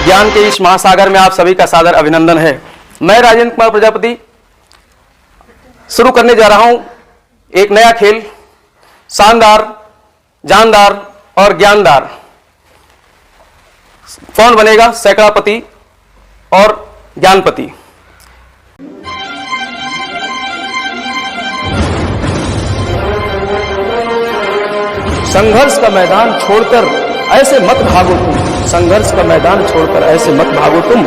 ज्ञान के इस महासागर में आप सभी का सादर अभिनंदन है। मैं राजेंद्र कुमार प्रजापति शुरू करने जा रहा हूं एक नया खेल, शानदार, जानदार और ज्ञानदार। कौन बनेगा सैकड़ापति और ज्ञानपति। संघर्ष का मैदान छोड़कर ऐसे मत भागो तुम, संघर्ष का मैदान छोड़कर ऐसे मत भागो तुम।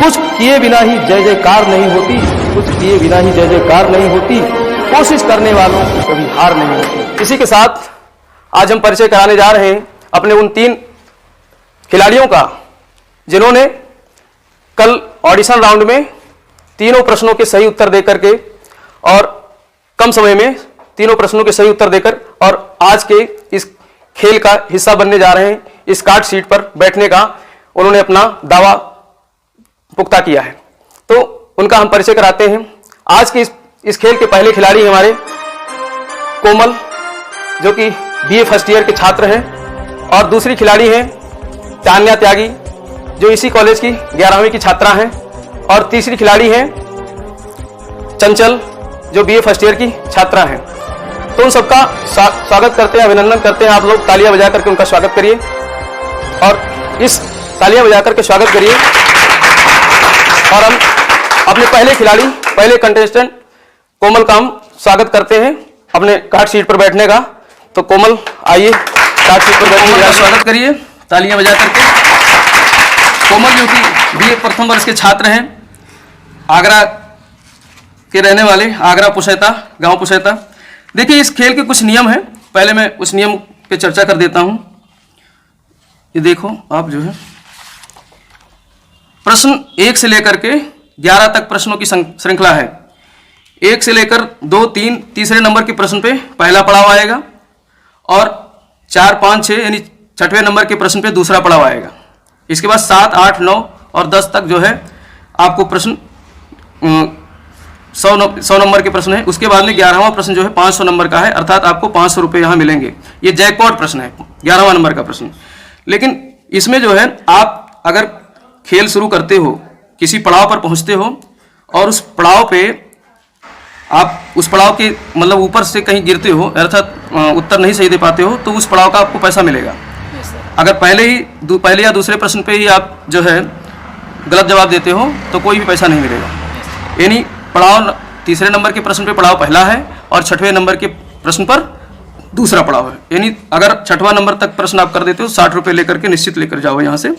कुछ किए बिना ही जय जयकार नहीं होती, कुछ किए बिना ही जय जयकार नहीं होती, कोशिश करने वालों की कभी हार नहीं होती। इसी के साथ आज हम परिचय कराने जा रहे हैं अपने उन 3 खिलाड़ियों का जिन्होंने कल ऑडिशन राउंड में तीनों प्रश्नों के सही उत्तर देकर के और कम समय में तीनों प्रश्नों के सही उत्तर देकर और आज के इस खेल का हिस्सा बनने जा रहे हैं। इस कार्ड शीट पर बैठने का उन्होंने अपना दावा पुख्ता किया है, तो उनका हम परिचय कराते हैं। आज के इस खेल के पहले खिलाड़ी हमारे कोमल, जो कि बीए फर्स्ट ईयर के छात्र हैं, और दूसरी खिलाड़ी हैं तान्या त्यागी, जो इसी कॉलेज की 11वीं की छात्रा हैं, और तीसरी खिलाड़ी हैं चंचल, जो बीए फर्स्ट ईयर की छात्रा हैं। तो उन सबका स्वागत करते हैं, अभिनंदन करते हैं। आप लोग तालियां बजा करके उनका स्वागत करिए, और इस तालियां बजा करके स्वागत करिए। और हम अपने पहले खिलाड़ी, पहले कंटेस्टेंट कोमल का हम स्वागत करते हैं अपने कार्ड शीट पर बैठने का। तो कोमल आइए, कार्ड शीट पर बैठने का स्वागत करिए तालियां बजा करके। कोमल जो कि बीए प्रथम वर्ष के छात्र हैं, आगरा के रहने वाले, आगरा पुसैता, गांव पुसैता। देखिए, इस खेल के कुछ नियम हैं, पहले मैं उस नियम पे चर्चा कर देता हूं। ये देखो, आप जो है प्रश्न 1 से लेकर के 11 तक प्रश्नों की श्रृंखला है। 1 से लेकर 2, 3, तीसरे नंबर के प्रश्न पे पहला पड़ाव आएगा, और 4, 5, 6 यानी 6वें नंबर के प्रश्न पे दूसरा पड़ाव आएगा। इसके बाद 7, 8, 9 और 10 तक जो है आपको प्रश्न 100 नंबर के प्रश्न है। उसके बाद में 11वां प्रश्न जो है 500 नंबर का है, अर्थात आपको 500 रुपये यहाँ मिलेंगे। ये जैकपॉट प्रश्न है, 11वां नंबर का प्रश्न। लेकिन इसमें जो है आप अगर खेल शुरू करते हो, किसी पड़ाव पर पहुंचते हो, और उस पड़ाव पे आप उस पड़ाव के मतलब ऊपर से कहीं गिरते हो, अर्थात उत्तर नहीं सही दे पाते हो, तो उस पड़ाव का आपको पैसा मिलेगा। अगर पहले या दूसरे प्रश्न पे ही आप जो है गलत जवाब देते हो तो कोई भी पैसा नहीं मिलेगा। यानी पड़ाव तीसरे नंबर के प्रश्न पे पड़ाव पहला है, और 6वें नंबर के प्रश्न पर दूसरा पड़ाव है। यानी अगर 6वां नंबर तक प्रश्न आप कर देते हो, 60 रुपये लेकर के निश्चित लेकर जाओ यहाँ से।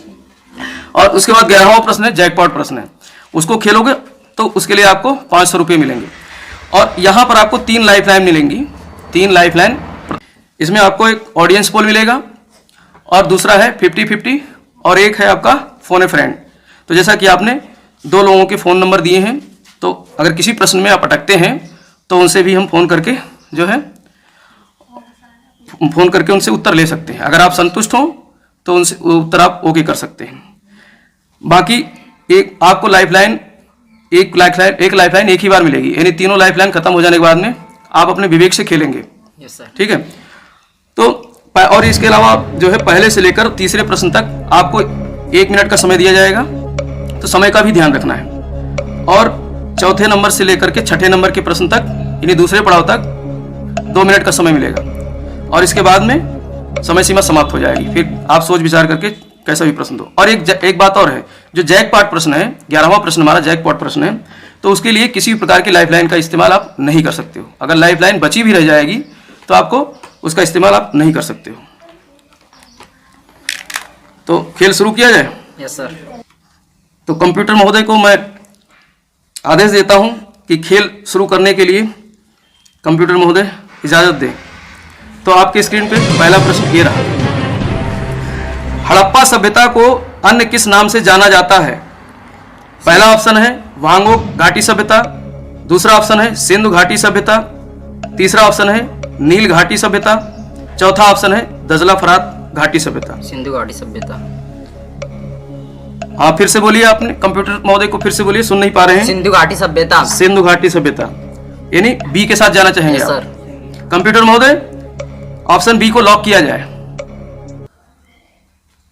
और उसके बाद 11वां प्रश्न है, जैकपॉट प्रश्न है। उसको खेलोगे तो उसके लिए आपको 500 रुपये मिलेंगे। और यहाँ पर आपको 3 लाइफ लाइन मिलेंगी, 3 लाइफ लाइन। इसमें आपको एक ऑडियंस पोल मिलेगा, और दूसरा है 50-50, और एक है आपका फोन ए फ्रेंड। तो जैसा कि आपने 2 लोगों के फ़ोन नंबर दिए हैं, तो अगर किसी प्रश्न में आप अटकते हैं तो उनसे भी हम फ़ोन करके जो है उनसे उत्तर ले सकते हैं। अगर आप संतुष्ट हो तो उनसे उत्तर आप ओके कर सकते हैं। बाकी आपको एक लाइफलाइन एक ही बार मिलेगी, यानी तीनों लाइफलाइन खत्म हो जाने के बाद में आप अपने विवेक से खेलेंगे। Yes sir. ठीक है। तो और इसके अलावा जो है पहले से लेकर तीसरे प्रश्न तक आपको 1 मिनट का समय दिया जाएगा, तो समय का भी ध्यान रखना है। और चौथे नंबर से लेकर के 6ठे नंबर के प्रश्न तक, यानी दूसरे पड़ाव तक 2 मिनट का समय मिलेगा, और इसके बाद में समय सीमा समाप्त हो जाएगी। फिर आप सोच विचार करके कैसा भी प्रश्न दो। और एक बात और है, जो जैकपॉट प्रश्न है, 11वां प्रश्न हमारा जैकपॉट प्रश्न है, तो उसके लिए किसी भी प्रकार की लाइफलाइन का इस्तेमाल आप नहीं कर सकते हो। अगर लाइफलाइन बची भी रह जाएगी तो आपको उसका इस्तेमाल आप नहीं कर सकते हो। तो खेल शुरू किया जाए। Yes sir. तो कंप्यूटर महोदय को मैं आदेश देता हूं कि खेल शुरू करने के लिए कंप्यूटर महोदय इजाजत दें। तो आपके स्क्रीन पे पहला प्रश्न ये रहा, हड़प्पा सभ्यता को अन्य किस नाम से जाना जाता है? पहला ऑप्शन है वांगो घाटी सभ्यता, दूसरा ऑप्शन है सिंधु घाटी सभ्यता, तीसरा ऑप्शन है नील घाटी सभ्यता, चौथा ऑप्शन है दजला फरात घाटी सभ्यता। सिंधु घाटी सभ्यता। हाँ, फिर से बोलिए, आपने कंप्यूटर महोदय को फिर से बोलिए, सुन नहीं पा रहे हैं। सिंधु घाटी सभ्यता। सिंधु घाटी सभ्यता, यानी बी के साथ जाना चाहेंगे आप? सर। कंप्यूटर महोदय, ऑप्शन बी को लॉक किया जाए।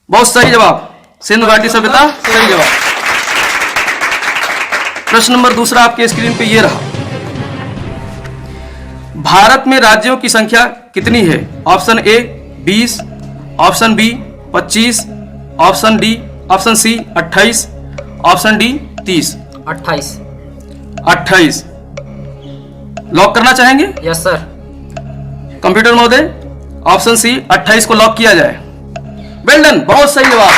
बहुत सही जवाब, सिंधु घाटी सभ्यता सही जवाब। प्रश्न नंबर दूसरा आपके स्क्रीन पे ये रहा। भारत में राज्यों की संख्या कितनी है? Option A 20, option B 25, option C 28, option D 30। 28 lock करना चाहेंगे? Yes sir. कंप्यूटर महोदय ऑप्शन सी 28 को लॉक किया जाए। वेल डन, बहुत सही जवाब।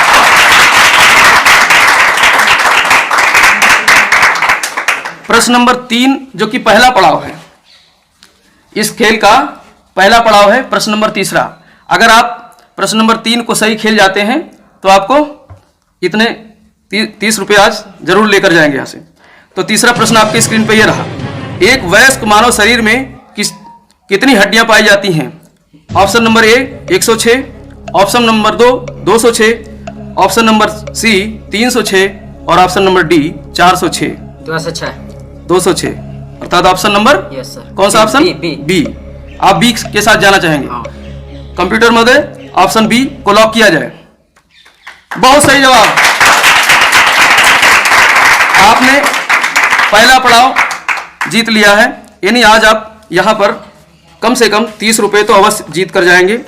प्रश्न नंबर 3 जो कि पहला पड़ाव है, इस खेल का पहला पड़ाव है प्रश्न नंबर तीसरा। अगर आप प्रश्न नंबर 3 को सही खेल जाते हैं तो आपको इतने 30 रुपये आज जरूर लेकर जाएंगे यहां से। तो तीसरा प्रश्न आपके स्क्रीन पे ये रहा। एक वयस्क मानव शरीर में कितनी हड्डियां पाई जाती हैं? Option number A 106, option number 2 206, option number C 306 और ऑप्शन नंबर डी 406। 206 अर्थात ऑप्शन नंबर यस सर। कौन सा ऑप्शन? बी। आप बी के साथ जाना चाहेंगे? हाँ। कंप्यूटर महोदय ऑप्शन बी को लॉक किया जाए। बहुत सही जवाब। आपने पहला पड़ाव जीत लिया है, यानी आज आप यहां पर कम से कम 30 रुपए तो अवश्य जीत कर जाएंगे।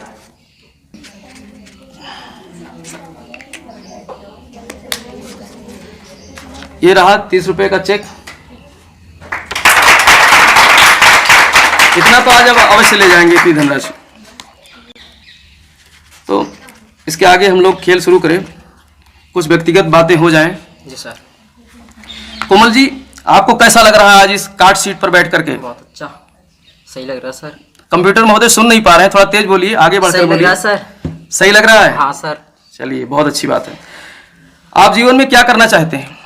ये रहा 30 रुपए का चेक। इतना तो आज अब अवश्य ले जाएंगे, इतनी धनराशि। तो इसके आगे हम लोग खेल शुरू करें, कुछ व्यक्तिगत बातें हो जाएं। जी सर। कोमल जी, आपको कैसा लग रहा है आज इस कार्ड सीट पर बैठ करके? बहुत अच्छा, सही लग रहा है सर। कंप्यूटर महोदय सुन नहीं पा रहे हैं, थोड़ा तेज बोलिए, आगे बढ़कर बोलिए। सही लग रहा है सर। सही लग रहा है? हाँ सर। चलिए, बहुत अच्छी बात है। आप जीवन में क्या करना चाहते हैं?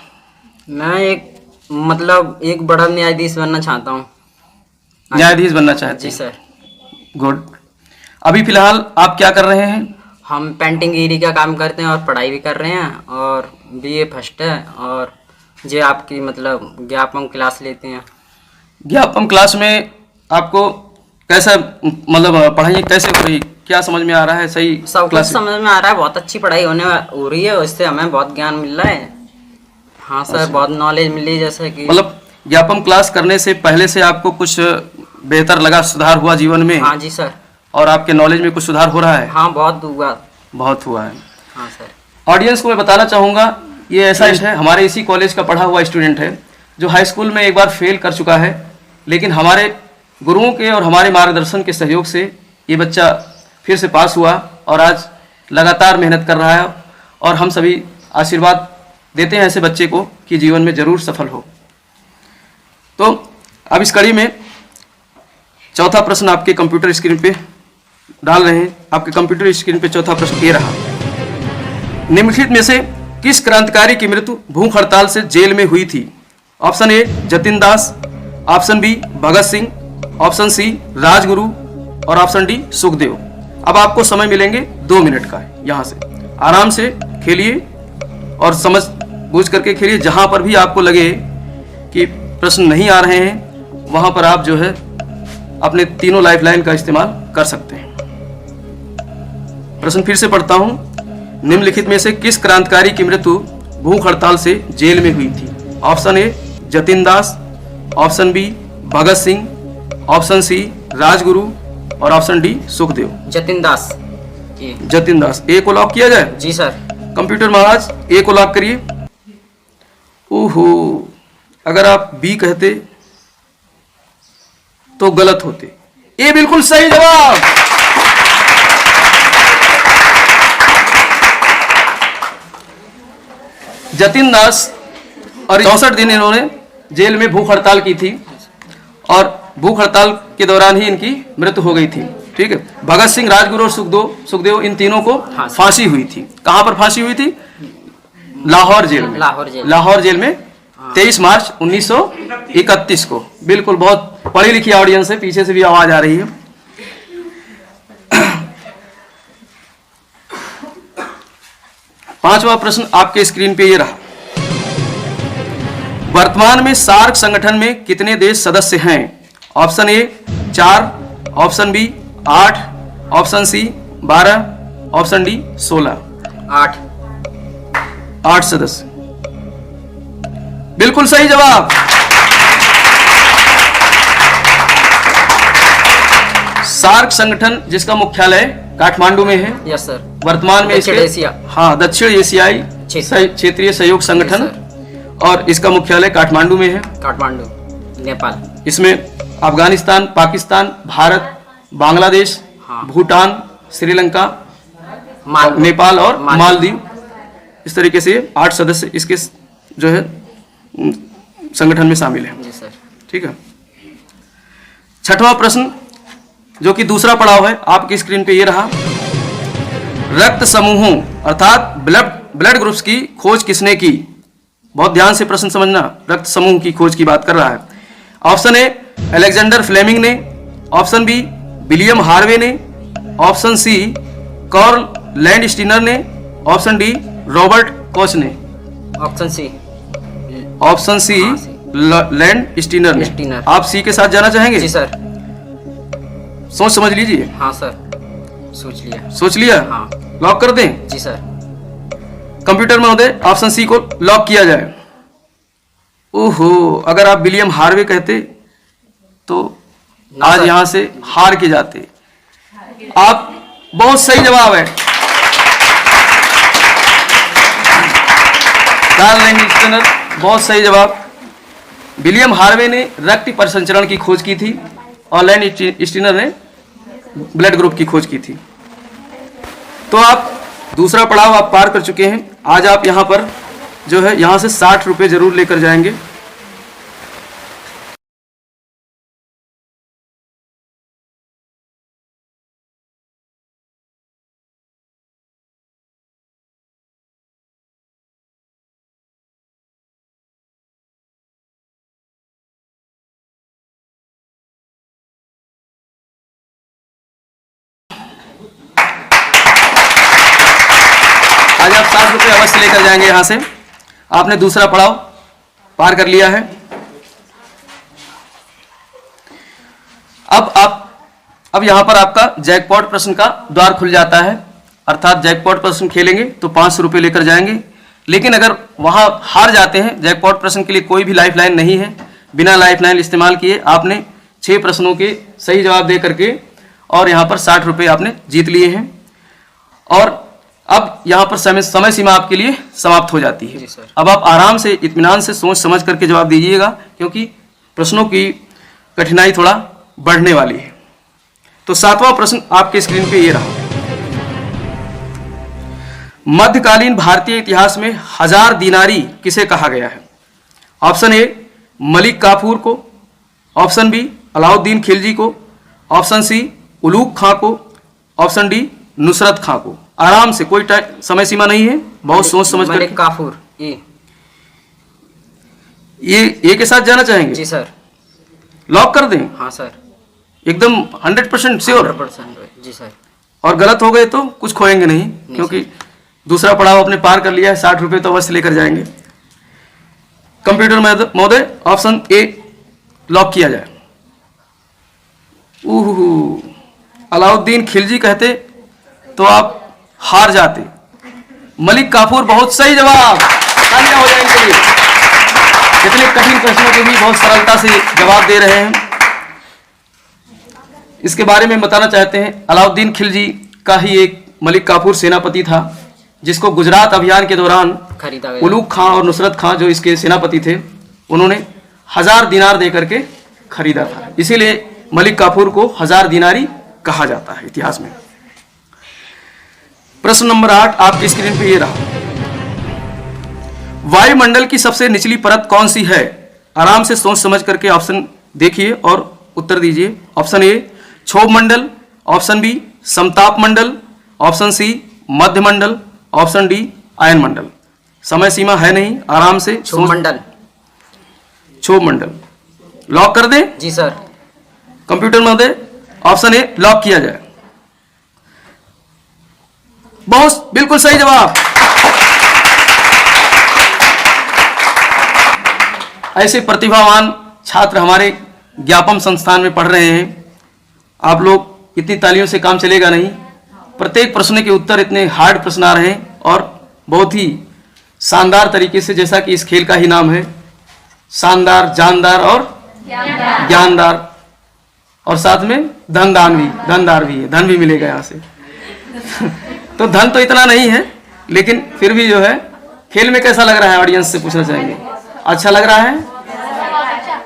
मैं एक बड़ा न्यायाधीश बनना चाहता हूँ। न्यायाधीश बनना चाहते जी हैं? सर। गुड। अभी फिलहाल आप क्या कर रहे हैं? हम पेंटिंग गिरी का काम करते हैं और पढ़ाई भी कर रहे हैं, और बीए फर्स्ट है, और ये आपकी ज्ञापन क्लास लेते हैं। ज्ञापन क्लास में आपको कैसा पढ़ाई कैसे हो रही, क्या समझ में आ रहा है? सही सब कुछ क्लास समझ में आ रहा है, बहुत अच्छी पढ़ाई हो रही है, उससे हमें बहुत ज्ञान मिल रहा है। हाँ सर, बहुत नॉलेज मिली, जैसे कि ज्ञापन क्लास करने से पहले से आपको कुछ बेहतर लगा, सुधार हुआ जीवन में? हाँ जी सर। और आपके नॉलेज में कुछ सुधार हो रहा है? हाँ, बहुत हुआ है। हाँ सर। ऑडियंस को मैं बताना चाहूँगा, ये ऐसा है, हमारे इसी कॉलेज का पढ़ा हुआ स्टूडेंट है जो हाई स्कूल में एक बार फेल कर चुका है, लेकिन हमारे गुरुओं के और हमारे मार्गदर्शन के सहयोग से ये बच्चा फिर से पास हुआ और आज लगातार मेहनत कर रहा है, और हम सभी आशीर्वाद देते हैं ऐसे बच्चे को कि जीवन में जरूर सफल हो। तो अब इस कड़ी में चौथा प्रश्न आपके कंप्यूटर स्क्रीन पे डाल रहे हैं। आपके कंप्यूटर स्क्रीन पे चौथा प्रश्न ये रहा। निम्नलिखित में से किस क्रांतिकारी की मृत्यु भूख हड़ताल से जेल में हुई थी? Option A Jatin Das, option B Bhagat Singh, option C Rajguru और ऑप्शन डी सुखदेव। अब आपको समय मिलेंगे 2 मिनट का। यहां से आराम से खेलिए और समझ बूझ करके खेलिए। जहां पर भी आपको लगे कि प्रश्न नहीं आ रहे हैं, वहां पर आप जो है अपने तीनों लाइफलाइन का इस्तेमाल कर सकते हैं। प्रश्न फिर से पढ़ता हूं। निम्नलिखित में से किस क्रांतिकारी की मृत्यु भूख हड़ताल से जेल में हुई थी? Option A Jatin Das, option B Bhagat Singh, option C Rajguru और option D Sukhdev. Jatin Das. Jatin Das. A को लॉक किया जाए? जी सर। कंप्यूटर महाराज ए को लॉक करिए। ओहो, अगर आप बी कहते तो गलत होते। ए बिल्कुल सही जवाब। जतिन दास और 64 दिन इन्होंने जेल में भूख हड़ताल की थी, और भूख हड़ताल के दौरान ही इनकी मृत्यु हो गई थी। ठीक है। भगत सिंह, राजगुरु और सुखदेव इन तीनों को फांसी हुई थी। कहां पर फांसी हुई थी? लाहौर जेल में। लाहौर जेल में 23 मार्च 1931 को। बिल्कुल, बहुत पढ़ी लिखी ऑडियंस है, पीछे से भी आवाज आ रही है। पांचवा प्रश्न आपके स्क्रीन पे ये रहा। वर्तमान में सार्क संगठन में कितने देश सदस्य हैं? Option A 4, option B 8, option C 12, option D 16। 8। 8 सदस्य। बिल्कुल सही जवाब। सार्क संगठन जिसका मुख्यालय काठमांडू में है, यस सर। वर्तमान में दक्षिण इसके एशिया। हाँ, दक्षिण एशियाई क्षेत्रीय सहयोग संगठन, और इसका मुख्यालय काठमांडू में है, काठमांडू, नेपाल। इसमें अफगानिस्तान, पाकिस्तान, भारत, बांग्लादेश, हाँ। भूटान, श्रीलंका, नेपाल और मालदीव, इस तरीके से 8 सदस्य इसके जो है संगठन में शामिल है। जी सर। ठीक है। छठवां प्रश्न जो कि दूसरा पड़ाव है, आपकी स्क्रीन पे ये रहा। रक्त समूहों अर्थात ब्लड ग्रुप्स की खोज किसने की? बहुत ध्यान से प्रश्न समझना, रक्त समूह की खोज की बात कर रहा है। ऑप्शन ए अलेक्जेंडर फ्लेमिंग ने, ऑप्शन बी विलियम हार्वे ने, ऑप्शन सी कार्ल लैंडस्टीनर ने, ऑप्शन डी रॉबर्ट कोच ने। Option C. Option C Landsteiner ने। आप सी के साथ जाना चाहेंगे? जी सर। सोच समझ लीजिए। हाँ सर, सोच लिया। सोच लिया? हाँ। लॉक कर दें? जी सर। कंप्यूटर महोदय ऑप्शन सी को लॉक किया जाए। ओहो, अगर आप विलियम हार्वे कहते तो आज यहां से हार के जाते। आप बहुत सही जवाब है। कार्ल लैंडस्टीनर, बहुत सही जवाब। विलियम हार्वे ने रक्त परिसंचरण की खोज की थी और लैंडस्टीनर ने ब्लड ग्रुप की खोज की थी। तो आप दूसरा पड़ाव आप पार कर चुके हैं। आज आप यहां पर जो है यहां से 60 रुपए जरूर लेकर जाएंगे। आज आप 60 रुपये अवश्य लेकर जाएंगे यहां से। आपने दूसरा पड़ाव पार कर लिया है। अब यहां पर आपका जैकपॉट प्रश्न का द्वार खुल जाता है, अर्थात जैकपॉट प्रश्न खेलेंगे तो 500 रुपये लेकर जाएंगे। लेकिन अगर वहां हार जाते हैं, जैकपॉट प्रश्न के लिए कोई भी लाइफ लाइन नहीं है, बिना लाइफ लाइन इस्तेमाल किए आपने 6 प्रश्नों के सही जवाब दे करके और यहां पर 60 रुपये आपने जीत लिए हैं। और अब यहां पर समय सीमा आपके लिए समाप्त हो जाती है। अब आप आराम से इत्मीनान से सोच समझ करके जवाब दीजिएगा, क्योंकि प्रश्नों की कठिनाई थोड़ा बढ़ने वाली है। तो 7वां प्रश्न आपके स्क्रीन पे ये रहा। मध्यकालीन भारतीय इतिहास में 1000 दिनारी किसे कहा गया है? ऑप्शन ए मलिक काफूर को, ऑप्शन बी अलाउद्दीन खिलजी को, ऑप्शन सी उलूग खां को, ऑप्शन डी नुसरत खां को। आराम से, कोई समय सीमा नहीं है, बहुत सोच समझ कर। मलिक काफूर। ये के साथ जाना चाहेंगे? जी सर। लॉक कर दें? हाँ सर। एकदम 100% श्योर? 100%। जी सर। और गलत हो गए तो कुछ खोएंगे नहीं, क्योंकि दूसरा पड़ाव आपने पार कर लिया है। 60 रुपये तो अवश्य लेकर जाएंगे। कंप्यूटर महोदय ऑप्शन ए लॉक किया जाए। अलाउद्दीन खिलजी कहते तो आप हार जाते। मलिक काफूर, बहुत सही जवाब। तालियां हो जाए इनके लिए। इतने कठिन प्रश्नों के भी बहुत सरलता से जवाब दे रहे हैं। इसके बारे में बताना चाहते हैं, अलाउद्दीन खिलजी का ही एक मलिक काफूर सेनापति था, जिसको गुजरात अभियान के दौरान खरीदा गया। उलूग खां और नुसरत खां जो इसके सेनापति थे, उन्होंने 1000 दिनार दे करके खरीदा था। इसीलिए मलिक काफूर को 1000 दिनारी कहा जाता है इतिहास में। प्रश्न नंबर 8 आपकी स्क्रीन पे ये रहा। वायुमंडल की सबसे निचली परत कौन सी है? आराम से सोच समझ करके ऑप्शन देखिए और उत्तर दीजिए। ऑप्शन ए क्षोभ मंडल, ऑप्शन बी समताप मंडल, ऑप्शन सी मध्य मंडल, ऑप्शन डी आयन मंडल। समय सीमा है नहीं, आराम से। क्षोभ मंडल। क्षोभ मंडल लॉक कर दें? जी सर। कंप्यूटर महोदय ऑप्शन ए लॉक किया जाए। बहुत बिल्कुल सही जवाब। ऐसे प्रतिभावान छात्र हमारे ज्ञापम संस्थान में पढ़ रहे हैं। आप लोग इतनी तालियों से काम चलेगा नहीं। प्रत्येक प्रश्न के उत्तर इतने हार्ड प्रश्न आ रहे हैं और बहुत ही शानदार तरीके से, जैसा कि इस खेल का ही नाम है, शानदार, जानदार और ज्ञानदार, और साथ में धनदार भी है, धन भी मिलेगा यहाँ से। तो धन तो इतना नहीं है, लेकिन फिर भी जो है खेल में कैसा लग रहा है, ऑडियंस से पूछना चाहेंगे। अच्छा लग रहा है?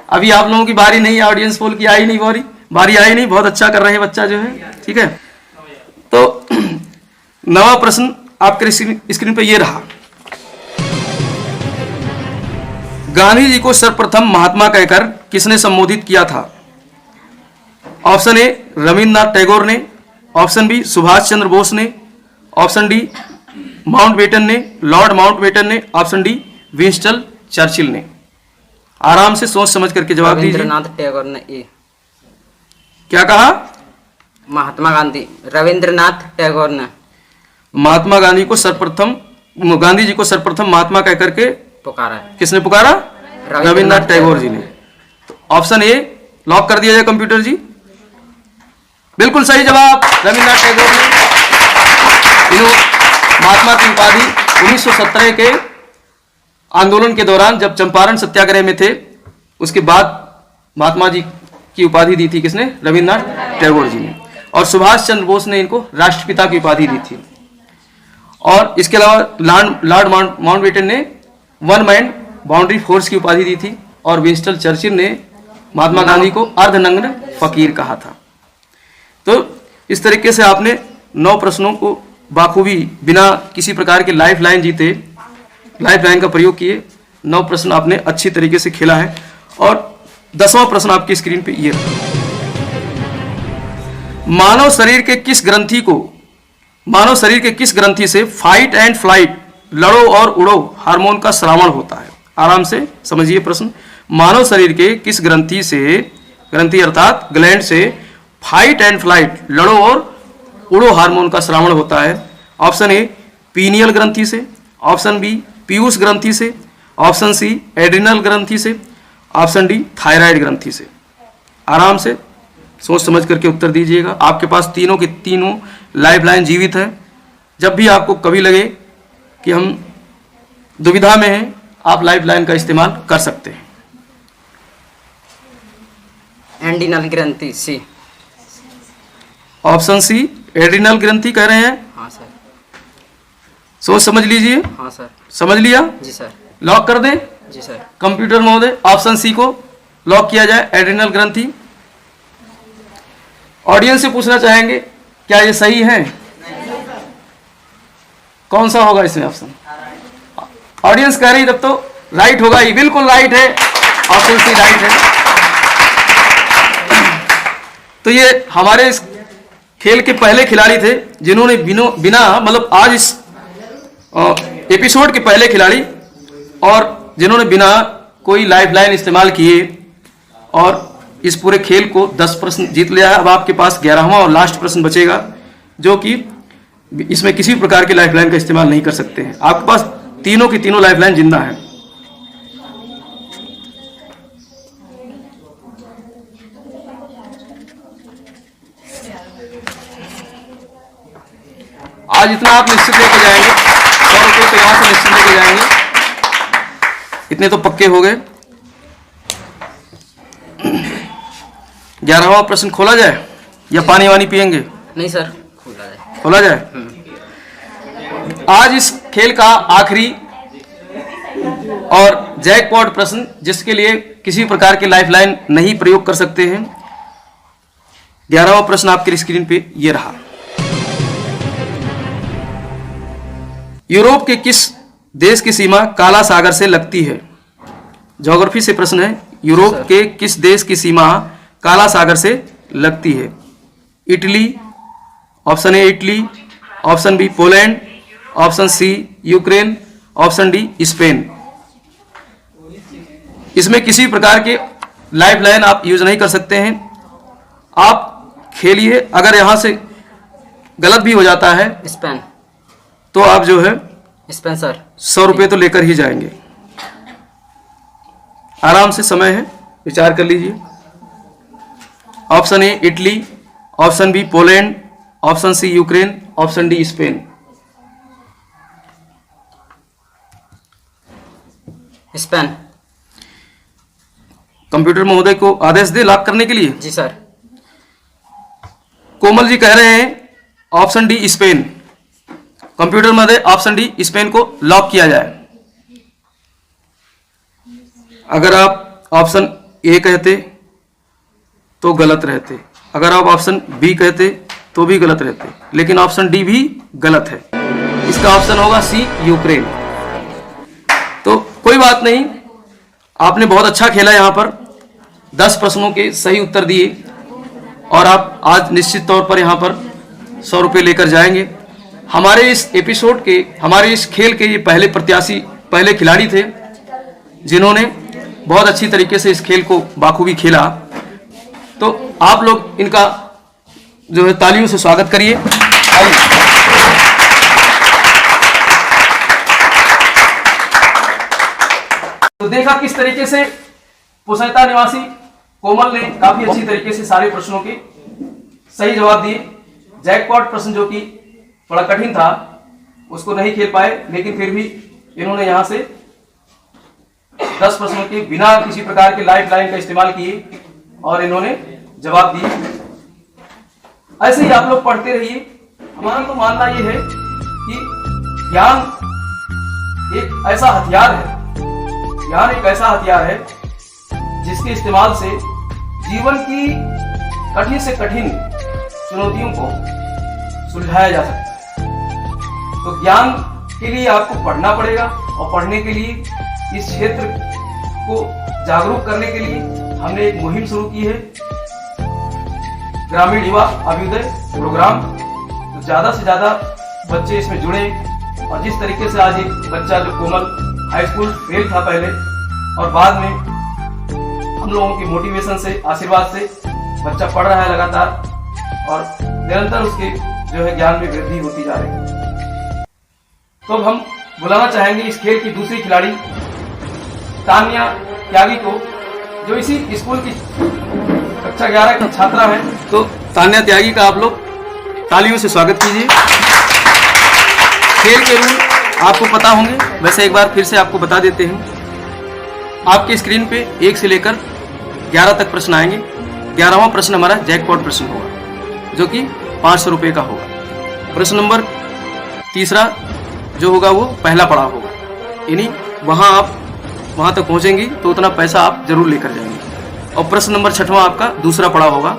अभी आप लोगों की बारी नहीं है, ऑडियंस पोल की आई नहीं, बारी आई नहीं, बहुत अच्छा कर रहे हैं बच्चा जो है, ठीक है। तो नवा प्रश्न आपके स्क्रीन पे ये रहा। गांधी जी को सर्वप्रथम महात्मा कहकर किसने संबोधित किया था? ऑप्शन ए रविन्द्रनाथ टैगोर ने, ऑप्शन बी सुभाष चंद्र बोस ने, ऑप्शन डी माउंटबेटन ने, लॉर्ड माउंटबेटन ने, ऑप्शन डी विंस्टन चर्चिल ने। आराम से सोच समझ करके जवाब दीजिए। रविंद्रनाथ टैगोर ने। ए क्या कहा? महात्मा गांधी, रविंद्रनाथ टैगोर ने महात्मा गांधी को सर्वप्रथम, गांधी जी को सर्वप्रथम महात्मा कहकर के पुकारा है। किसने पुकारा? रविन्द्रनाथ टैगोर जी ने। तो ऑप्शन ए लॉक कर दिया जाए कंप्यूटर जी। बिल्कुल सही जवाब, रविन्द्रनाथ टैगोर ने। महात्मा की उपाधि 1917 के आंदोलन के दौरान, जब चंपारण सत्याग्रह में थे, उसके बाद महात्मा जी की उपाधि दी थी किसने? रविन्द्रनाथ टैगोर जी ने। और सुभाष चंद्र बोस ने इनको राष्ट्रपिता की उपाधि दी थी। और इसके अलावा लॉर्ड माउंटबेटन ने वन मैन बाउंड्री फोर्स की उपाधि दी थी। और विंस्टन चर्चिल ने महात्मा गांधी को अर्धनग्न फकीर कहा था। तो इस तरीके से आपने 9 प्रश्नों को बाखूबी, बिना किसी प्रकार के लाइफ लाइन जीते, लाइफ लाइन का प्रयोग किए 9 प्रश्न आपने अच्छी तरीके से खेला है। और 10वां प्रश्न आपकी स्क्रीन पे ये रहा। मानव शरीर के किस ग्रंथि से फाइट एंड फ्लाइट, लड़ो और उड़ो हार्मोन का श्रावण होता है? आराम से समझिए प्रश्न। मानव शरीर के किस ग्रंथि से, ग्रंथि अर्थात ग्लैंड से फाइट एंड फ्लाइट, लड़ो और उड़ो हार्मोन का श्रावण होता है? ऑप्शन ए पीनियल ग्रंथि से, ऑप्शन बी पीयूष ग्रंथि से, ऑप्शन सी एड्रिनल ग्रंथि से, ऑप्शन डी थायराइड ग्रंथि से। आराम से सोच समझ करके उत्तर दीजिएगा। आपके पास तीनों के तीनों लाइफ लाइन जीवित है। जब भी आपको कभी लगे कि हम दुविधा में हैं, आप लाइफ लाइन का इस्तेमाल कर सकते हैं। एड्रिनल ग्रंथि सी। ऑप्शन सी एड्रिनल ग्रंथि कह रहे हैं? हाँ सर। सोच समझ लीजिए। हाँ सर। समझ लिया? जी सर। लॉक कर दें? जी सर। कंप्यूटर महोदय ऑप्शन सी को लॉक किया जाए, एड्रिनल ग्रंथि। ऑडियंस से पूछना चाहेंगे क्या ये सही है? कौन सा होगा इसमें ऑप्शन? ऑडियंस कह रही तब तो राइट होगा ही, बिल्कुल राइट है, ऑप्शन सी राइट है। तो ये हमारे इस खेल के पहले खिलाड़ी थे जिन्होंने बिना मतलब आज इस एपिसोड के पहले खिलाड़ी, और जिन्होंने बिना कोई लाइफ लाइन इस्तेमाल किए और इस पूरे खेल को 10 प्रश्न जीत लिया है। अब आपके पास 11वां और लास्ट प्रश्न बचेगा, जो कि इसमें किसी प्रकार की लाइफ लाइन का इस्तेमाल नहीं कर सकते हैं। आपके पास तीनों की तीनों लाइफ लाइन जिंदा है। आज इतना आप निश्चित लेके जाएंगे, 100 रुपये तो यहां से निश्चित लेके जाएंगे, इतने तो पक्के हो गए। 11वां प्रश्न खोला जाए या पानी वानी पियेंगे? नहीं सर, खोला जाए। खोला जाए। आज इस खेल का आखिरी और जैकपॉट प्रश्न, जिसके लिए किसी प्रकार की लाइफ लाइन नहीं प्रयोग कर सकते हैं। 11वां प्रश्न आपकी स्क्रीन पे ये रहा। यूरोप के किस देश की सीमा काला सागर से लगती है? ज्योग्राफी से प्रश्न है। यूरोप के किस देश की सीमा काला सागर से लगती है? Italy, option A Italy, option B Poland, option C Ukraine, option D Spain. इसमें किसी प्रकार के लाइफ लाइन आप यूज नहीं कर सकते हैं। आप खेलिए, अगर यहां से गलत भी हो जाता है स्पेन, तो आप जो है स्पेन सर 100 रुपये तो लेकर ही जाएंगे। आराम से समय है, विचार कर लीजिए। Option A Italy, option B Poland, option C Ukraine, option D Spain. Spain. Computer महोदय को आदेश दे लॉक करने के लिए। जी सर। कोमल जी कह रहे हैं ऑप्शन डी स्पेन। कंप्यूटर महोदय ऑप्शन डी स्पेन को लॉक किया जाए। अगर आप ऑप्शन ए कहते तो गलत रहते, अगर आप ऑप्शन बी कहते तो भी गलत रहते, लेकिन ऑप्शन डी भी गलत है। इसका ऑप्शन होगा सी यूक्रेन। तो कोई बात नहीं, आपने बहुत अच्छा खेला। यहाँ पर 10 प्रश्नों के सही उत्तर दिए और आप आज निश्चित तौर पर यहाँ पर 100 रुपये लेकर जाएंगे। हमारे इस एपिसोड के, हमारे इस खेल के ये पहले प्रत्याशी, पहले खिलाड़ी थे जिन्होंने बहुत अच्छी तरीके से इस खेल को बाखूबी खेला। तो आप लोग इनका जो है तालियों से स्वागत करिए। आइए। तो देखा किस तरीके से पुसैता निवासी कोमल ने काफी अच्छी तरीके से सारे प्रश्नों के सही जवाब दिए। जैकपॉट प्रश्न जो कि बड़ा कठिन था उसको नहीं खेल पाए, लेकिन फिर भी इन्होंने यहां से 10 प्रश्नों के बिना किसी प्रकार के लाइफ लाइन का इस्तेमाल किए और इन्होंने जवाब दिए। ऐसे ही आप लोग पढ़ते रहिए। हमारा तो मानना यह है कि ज्ञान एक ऐसा हथियार है, ज्ञान एक ऐसा हथियार है जिसके इस्तेमाल से जीवन की कठिन से कठिन चुनौतियों को सुलझाया जा सकता है। तो ज्ञान के लिए आपको पढ़ना पड़ेगा और पढ़ने के लिए इस क्षेत्र को जागरूक करने के लिए हमने एक मुहिम शुरू की है, ग्रामीण युवा अभ्युदय प्रोग्राम। तो ज्यादा से ज्यादा बच्चे इसमें जुड़े और जिस तरीके से आज एक बच्चा जो कोमल हाई स्कूल फेल था पहले और बाद में हम लोगों की मोटिवेशन से, आशीर्वाद से बच्चा पढ़ रहा है लगातार और निरंतर उसके जो है ज्ञान में वृद्धि होती जा रही है। तो अब हम बुलाना चाहेंगे इस खेल की दूसरी खिलाड़ी तान्या त्यागी को, जो इसी स्कूल की कक्षा 11 की छात्रा है। तो तान्या त्यागी का आप लोग तालियों से स्वागत कीजिए। खेल के रूल आपको पता होंगे, वैसे एक बार फिर से आपको बता देते हैं। आपके स्क्रीन पे 1 से लेकर 11 तक प्रश्न आएंगे। 11वां प्रश्न हमारा जैकपॉट प्रश्न होगा जो कि 500 रुपये का होगा। प्रश्न नंबर 3 जो होगा वो पहला पड़ाव होगा, यानी वहां तक पहुंचेंगी तो उतना पैसा आप जरूर लेकर जाएंगे। और प्रश्न नंबर 6वां आपका दूसरा पड़ाव होगा।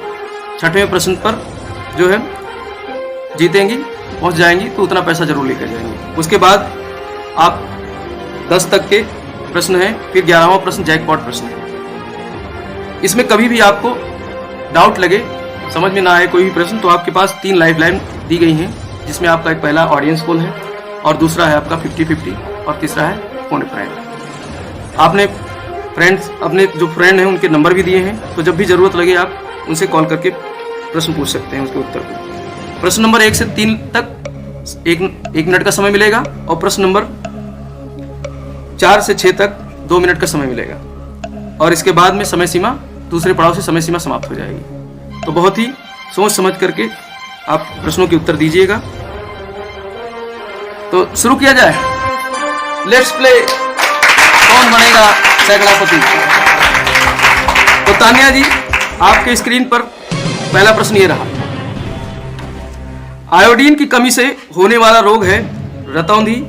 6वें प्रश्न पर जो है जीतेंगी, पहुंच जाएंगी तो उतना पैसा जरूर लेकर जाएंगे। उसके बाद आप 10 तक के प्रश्न है, फिर 11वां प्रश्न जैकपॉट प्रश्न है। इसमें कभी भी आपको डाउट लगे, समझ में ना आए कोई भी प्रश्न, तो आपके पास 3 लाइफ लाइन दी गई हैं, जिसमें आपका एक पहला ऑडियंस कॉल है और दूसरा है आपका 50-50 और तीसरा है फोन फ्रेंड। आपने फ्रेंड्स, अपने जो फ्रेंड हैं उनके नंबर भी दिए हैं, तो जब भी जरूरत लगे आप उनसे कॉल करके प्रश्न पूछ सकते हैं उसके उत्तर को। प्रश्न नंबर 1 से 3 तक 1 मिनट का समय मिलेगा और प्रश्न नंबर 4 से 6 तक 2 मिनट का समय मिलेगा और इसके बाद में समय सीमा, दूसरे पड़ाव से समय सीमा समाप्त हो जाएगी। तो बहुत ही सोच समझ करके आप प्रश्नों के उत्तर दीजिएगा। तो शुरू किया जाए। Let's play. कौन बनेगा सैकड़ापति? तो तान्या जी, आपके स्क्रीन पर पहला प्रश्न ये रहा। आयोडीन की कमी से होने वाला रोग है रतौंधी,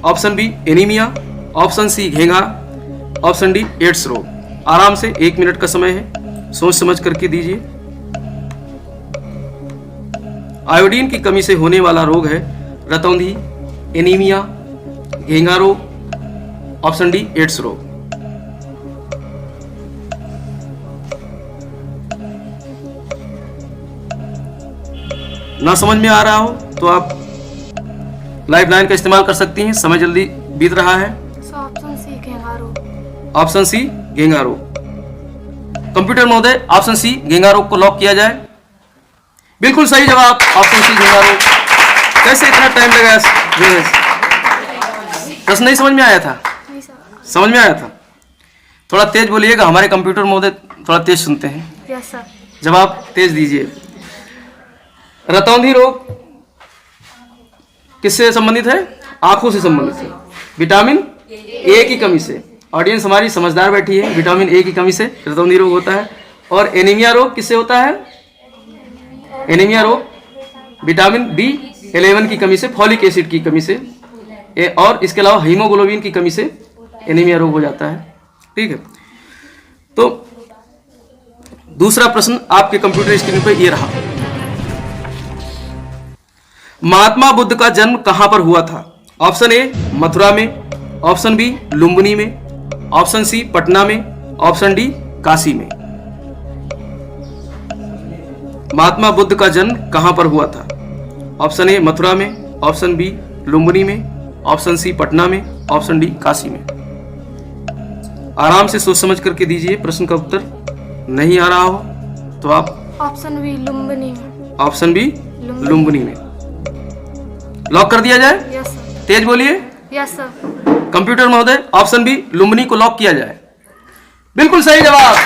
option B anaemia, option C घेंघा, ऑप्शन डी एड्स रोग। आराम से 1 मिनट का समय है, सोच समझ करके दीजिए। आयोडीन की कमी से होने वाला रोग है रतौंधी, एनीमिया, घेंघा रोग, ऑप्शन डी एड्स रोग। ना समझ में आ रहा हो तो आप लाइफ लाइन का इस्तेमाल कर सकती हैं, समय जल्दी बीत रहा है। ऑप्शन सी घेंघा रोग। ऑप्शन सी घेंघा रोग। कंप्यूटर महोदय, ऑप्शन सी घेंघा रोग को लॉक किया जाए। बिल्कुल सही जवाब, ऑप्शन सी घेंघा रोग। कैसे इतना टाइम लगा? प्रश्न नहीं समझ में आया था? समझ में आया था? थोड़ा तेज बोलिएगा, हमारे कंप्यूटर महोदय थोड़ा तेज सुनते हैं। Yes sir. जवाब तेज दीजिए। रतौंधी रोग किससे संबंधित है? आंखों से संबंधित है, विटामिन ए की कमी से। ऑडियंस हमारी समझदार बैठी है। विटामिन ए की कमी से रतौंधी रोग होता है। और एनीमिया रोग किससे होता है? एनीमिया रोग विटामिन B11 की कमी से, फॉलिक एसिड की कमी से, और इसके अलावा हीमोग्लोबिन की कमी से एनीमिया रोग हो जाता है। ठीक है, तो दूसरा प्रश्न आपके कंप्यूटर स्क्रीन पर ये रहा। महात्मा बुद्ध का जन्म कहां पर हुआ था? ऑप्शन ए मथुरा में, ऑप्शन बी लुम्बिनी में, ऑप्शन सी पटना में, ऑप्शन डी काशी में। महात्मा बुद्ध का जन्म कहां पर हुआ था? ऑप्शन ए मथुरा में, ऑप्शन बी लुम्बिनी में, ऑप्शन सी पटना में, ऑप्शन डी काशी में। आराम से सोच समझ करके दीजिए। प्रश्न का उत्तर नहीं आ रहा हो तो आप ऑप्शन बी लुम्बिनी में। ऑप्शन बी लुम्बिनी में लॉक कर दिया जाए? Yes sir. तेज बोलिए। Yes sir. कंप्यूटर महोदय, ऑप्शन बी लुम्बिनी को लॉक किया जाए। बिल्कुल सही जवाब।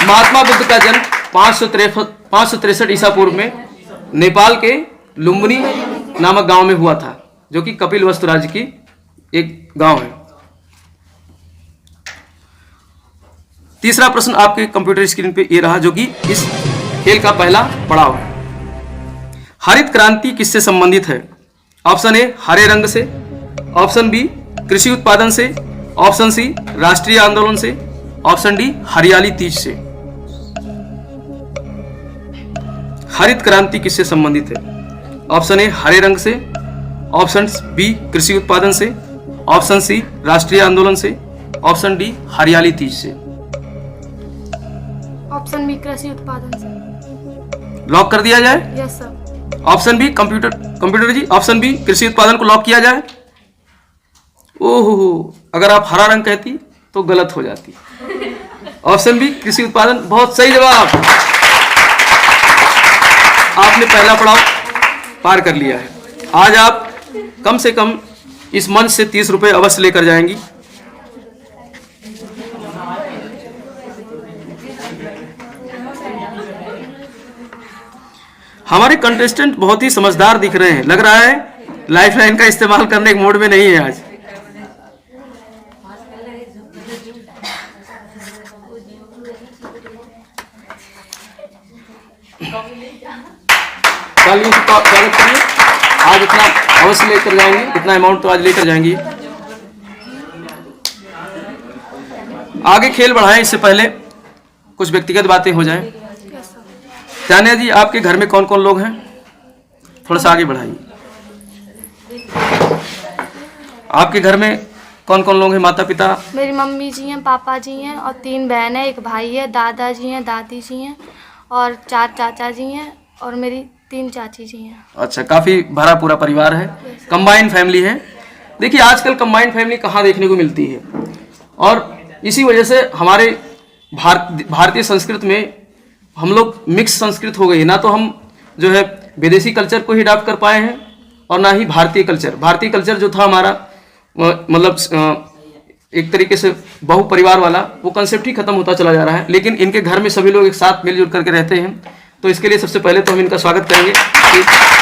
महात्मा बुद्ध का जन्म 563 ईसा पूर्व में नेपाल के लुम्बिनी नामक गांव में हुआ था, जो कि कपिलवस्तु राज्य की एक गांव है। तीसरा प्रश्न आपके कंप्यूटर स्क्रीन पे ये रहा, जो कि इस खेल का पहला पड़ाव है। हरित क्रांति किससे संबंधित है? ऑप्शन ए हरे रंग से, ऑप्शन बी कृषि उत्पादन से, ऑप्शन सी राष्ट्रीय आंदोलन से, ऑप्शन डी हरियाली तीज से। हरित क्रांति किससे संबंधित है? ऑप्शन ए हरे रंग से, ऑप्शन बी कृषि उत्पादन से, ऑप्शन सी राष्ट्रीय आंदोलन से, ऑप्शन डी हरियाली तीज से। ऑप्शन बी कृषि उत्पादन से। लॉक कर दिया जाए? Yes sir. Option B computer ji, option B कृषि उत्पादन को लॉक किया जाए। ओहो, अगर आप हरा रंग कहती तो गलत हो जाती। ऑप्शन बी कृषि उत्पादन, बहुत सही जवाब। आपने पहला पड़ाव पार कर लिया है। आज आप कम से कम इस मंच से 30 रुपए अवश्य लेकर जाएंगी। हमारे कंटेस्टेंट बहुत ही समझदार दिख रहे हैं। लग रहा है लाइफलाइन का इस्तेमाल करने के मूड में नहीं है आज। तालियों से स्वागत करिए। आज इतना अवश्य लेकर जाएंगे, इतना अमाउंट तो आज लेकर जाएंगी। आगे खेल बढ़ाएं, इससे पहले कुछ व्यक्तिगत बातें हो जाएं। Yes sir. तान्या जी, आपके घर में कौन कौन लोग हैं? थोड़ा सा आगे बढ़ाइए। आपके घर में कौन कौन लोग हैं? माता पिता? मेरी मम्मी जी हैं, पापा जी हैं और 3 बहन है, एक भाई है, दादाजी हैं, दादी जी हैं और 4 चाचा जी हैं और मेरी 3 चाची जी हैं। अच्छा, काफी भरा पूरा परिवार है, कंबाइंड फैमिली है। देखिए आजकल कंबाइंड फैमिली कहाँ देखने को मिलती है, और इसी वजह से हमारे भारतीय संस्कृति में हम लोग मिक्स संस्कृत हो गई है। ना तो हम जो है विदेशी कल्चर को ही अडॉप्ट कर पाए हैं और ना ही भारतीय कल्चर जो था हमारा, मतलब एक तरीके से बहु परिवार वाला, वो कंसेप्ट ही खत्म होता चला जा रहा है। लेकिन इनके घर में सभी लोग एक साथ मिलजुल करके रहते हैं, तो इसके लिए सबसे पहले तो हम इनका स्वागत करेंगे कि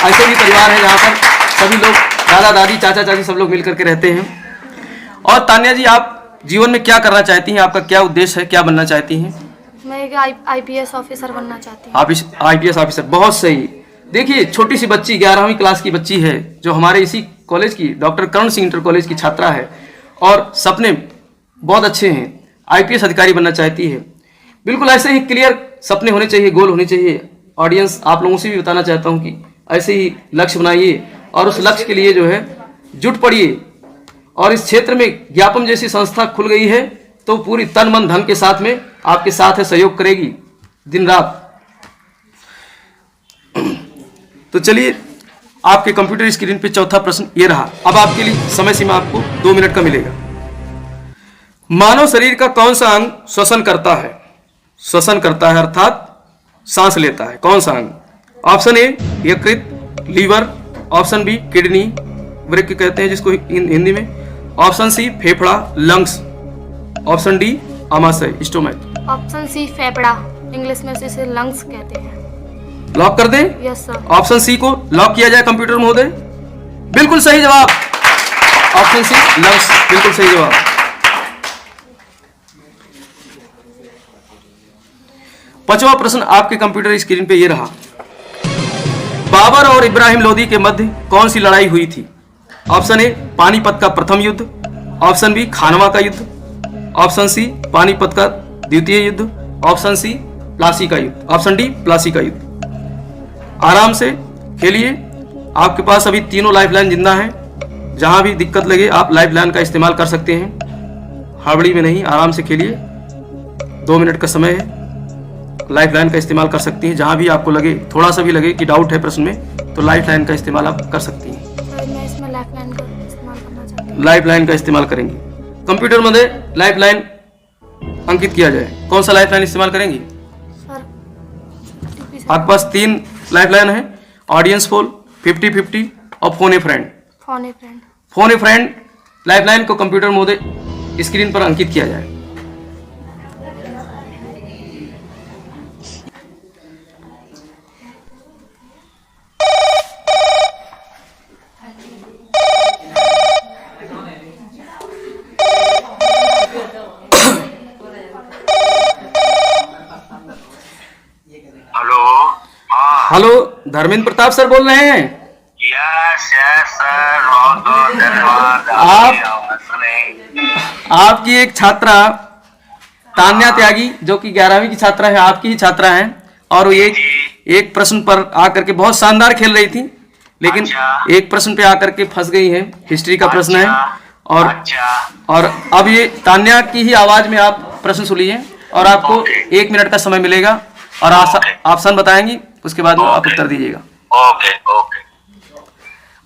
ऐसे भी परिवार है जहाँ पर सभी लोग दादा दादी चाचा चाची सब लोग मिल करके रहते हैं। और तान्या जी, आप जीवन में क्या करना चाहती हैं? आपका क्या उद्देश्य है, क्या बनना चाहती हैं? मैं एक IPS ऑफिसर बनना चाहती हूँ। आप IPS ऑफिसर, बहुत सही। देखिए छोटी सी बच्ची 11वीं क्लास की बच्ची है, जो हमारे इसी कॉलेज की डॉक्टर कर्ण सिंह इंटर कॉलेज की छात्रा है और सपने बहुत अच्छे हैं, IPS अधिकारी बनना चाहती है। बिल्कुल ऐसे ही क्लियर सपने होने चाहिए, गोल होने चाहिए। ऑडियंस, आप लोगों से भी बताना चाहता हूं कि ऐसे ही लक्ष्य बनाइए और उस लक्ष्य के लिए जो है जुट पड़िए। और इस क्षेत्र में ज्ञापम जैसी संस्था खुल गई है, तो पूरी तन मन धन के साथ में आपके साथ है, सहयोग करेगी दिन रात। तो चलिए, आपके कंप्यूटर स्क्रीन पे चौथा प्रश्न ये रहा। अब आपके लिए समय सीमा आपको 2 मिनट का मिलेगा। मानव शरीर का कौन सा अंग श्वसन करता है? श्वसन करता है अर्थात सांस लेता है, कौन सा अंग? ऑप्शन ए यकृत, लीवर, ऑप्शन बी किडनी, वृक्क कहते हैं जिसको हिंदी में, ऑप्शन सी फेफड़ा, लंग्स, ऑप्शन डी आमाशय, स्टोमक। ऑप्शन सी फेफड़ा, इंग्लिश में इसे लंग्स कहते हैं। लॉक कर दें? Yes sir. ऑप्शन सी को लॉक किया जाए कंप्यूटर महोदय। बिल्कुल सही जवाब। ऑप्शन सी लंग्स, बिल्कुल सही जवाब। पांचवा प्रश्न आपके कंप्यूटर स्क्रीन पे ये रहा। बाबर और इब्राहिम लोदी के मध्य कौन सी लड़ाई हुई थी? ऑप्शन ए पानीपत का प्रथम युद्ध, ऑप्शन बी खानवा का युद्ध, ऑप्शन सी पानीपत का द्वितीय युद्ध, ऑप्शन सी प्लासी का युद्ध, ऑप्शन डी प्लासी का युद्ध। आराम से खेलिए, आपके पास अभी तीनों लाइफलाइन जिंदा हैं। जहां भी दिक्कत लगे आप लाइफलाइन का इस्तेमाल कर सकते हैं, हड़बड़ी में नहीं, आराम से खेलिए। 2 मिनट का समय है, लाइफलाइन का इस्तेमाल कर सकती हैं। जहां भी आपको लगे, थोड़ा सा भी लगे कि डाउट है प्रश्न में, तो लाइफलाइन का इस्तेमाल आप कर सकती हैं। मैं इसमें लाइफलाइन का इस्तेमाल करना चाहती हूँ। लाइफलाइन का इस्तेमाल करेंगी। कंप्यूटर मध्ये लाइफलाइन अंकित किया जाए, कौन सा लाइफलाइन इस्तेमाल करेंगी? सर आपके पास 3 लाइफलाइन है, ऑडियंस पोल, 50-50 और फोन ए फ्रेंड। फोन ए फ्रेंड। फोन ए फ्रेंड लाइफलाइन को कंप्यूटर मोड स्क्रीन पर अंकित किया जाए। हेलो, धर्मेंद्र प्रताप सर बोल रहे हैं? यस सर, बहुत बहुत धन्यवाद। आपकी एक छात्रा तान्या त्यागी, जो कि 11वीं की छात्रा है, आपकी ही छात्रा है, और वो एक प्रश्न पर आकर के बहुत शानदार खेल रही थी, लेकिन अच्छा। एक प्रश्न पे आकर के फंस गई है। हिस्ट्री का प्रश्न है, अच्छा। और अब ये तान्या की ही आवाज में आप प्रश्न सुनिए, और आपको 1 मिनट का समय मिलेगा, और ऑप्शन बताएंगी, उसके बाद में आप उत्तर दीजिएगा। Okay okay.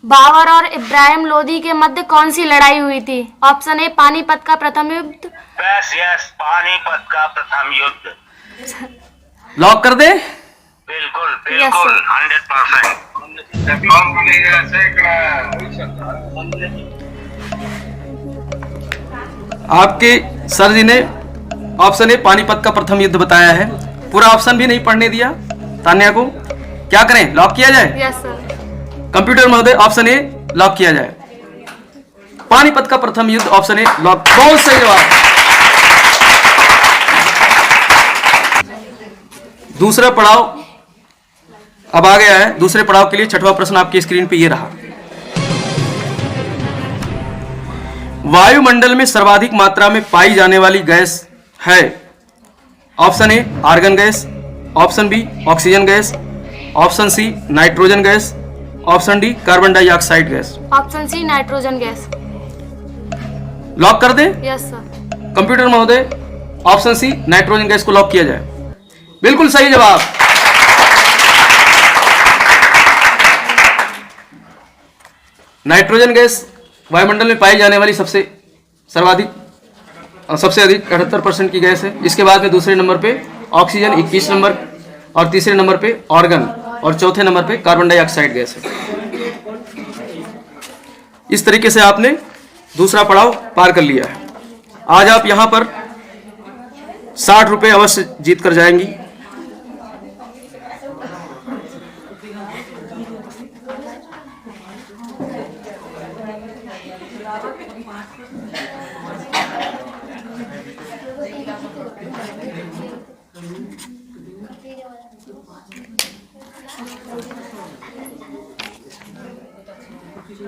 बाबर और इब्राहिम लोदी के मध्य कौन सी लड़ाई हुई थी? ऑप्शन ए पानीपत का प्रथम युद्ध। बस यस, पानीपत का प्रथम युद्ध। लॉक कर दे? बिल्कुल बिल्कुल, 100%। आपके सर जी ने ऑप्शन ए पानीपत का प्रथम युद्ध बताया है, पूरा ऑप्शन भी नहीं पढ़ने दिया तान्या को। क्या करें, लॉक किया जाए? Yes sir. कंप्यूटर महोदय ऑप्शन ए लॉक किया जाए। पानीपत का प्रथम युद्ध, ऑप्शन ए लॉक। बहुत सही जवाब। दूसरा पड़ाव अब आ गया है। दूसरे पड़ाव के लिए छठवां प्रश्न आपकी स्क्रीन पे ये रहा। वायुमंडल में सर्वाधिक मात्रा में पाई जाने वाली गैस है? Option A argon gas, option B oxygen gas, option C nitrogen gas, option D carbon dioxide gas. Option C nitrogen gas. Lock कर दे? Yes sir. कंप्यूटर महोदय ऑप्शन सी नाइट्रोजन गैस को लॉक किया जाए। बिल्कुल सही जवाब। नाइट्रोजन गैस वायुमंडल में पाई जाने वाली सबसे अधिक 78% की गैस है। इसके बाद में दूसरे नंबर पे ऑक्सीजन 21 नंबर, और तीसरे नंबर पे ऑर्गन, और चौथे नंबर पे कार्बन डाइऑक्साइड गैस है। इस तरीके से आपने दूसरा पड़ाव पार कर लिया है। आज आप यहां पर 60 रुपए अवश्य जीत कर जाएंगी।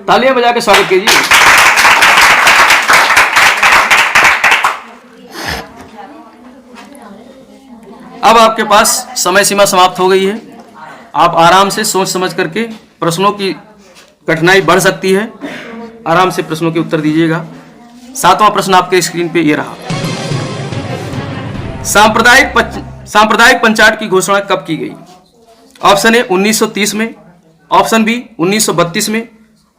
तालियां बजा के स्वागत कीजिए। अब आपके पास समय सीमा समाप्त हो गई है। आप आराम से सोच समझ करके, प्रश्नों की कठिनाई बढ़ सकती है, आराम से प्रश्नों के उत्तर दीजिएगा। 7वां प्रश्न आपके स्क्रीन पे ये रहा। सांप्रदायिक पंचायत की घोषणा कब की गई? ऑप्शन ए 1930 में, ऑप्शन बी 1932 में,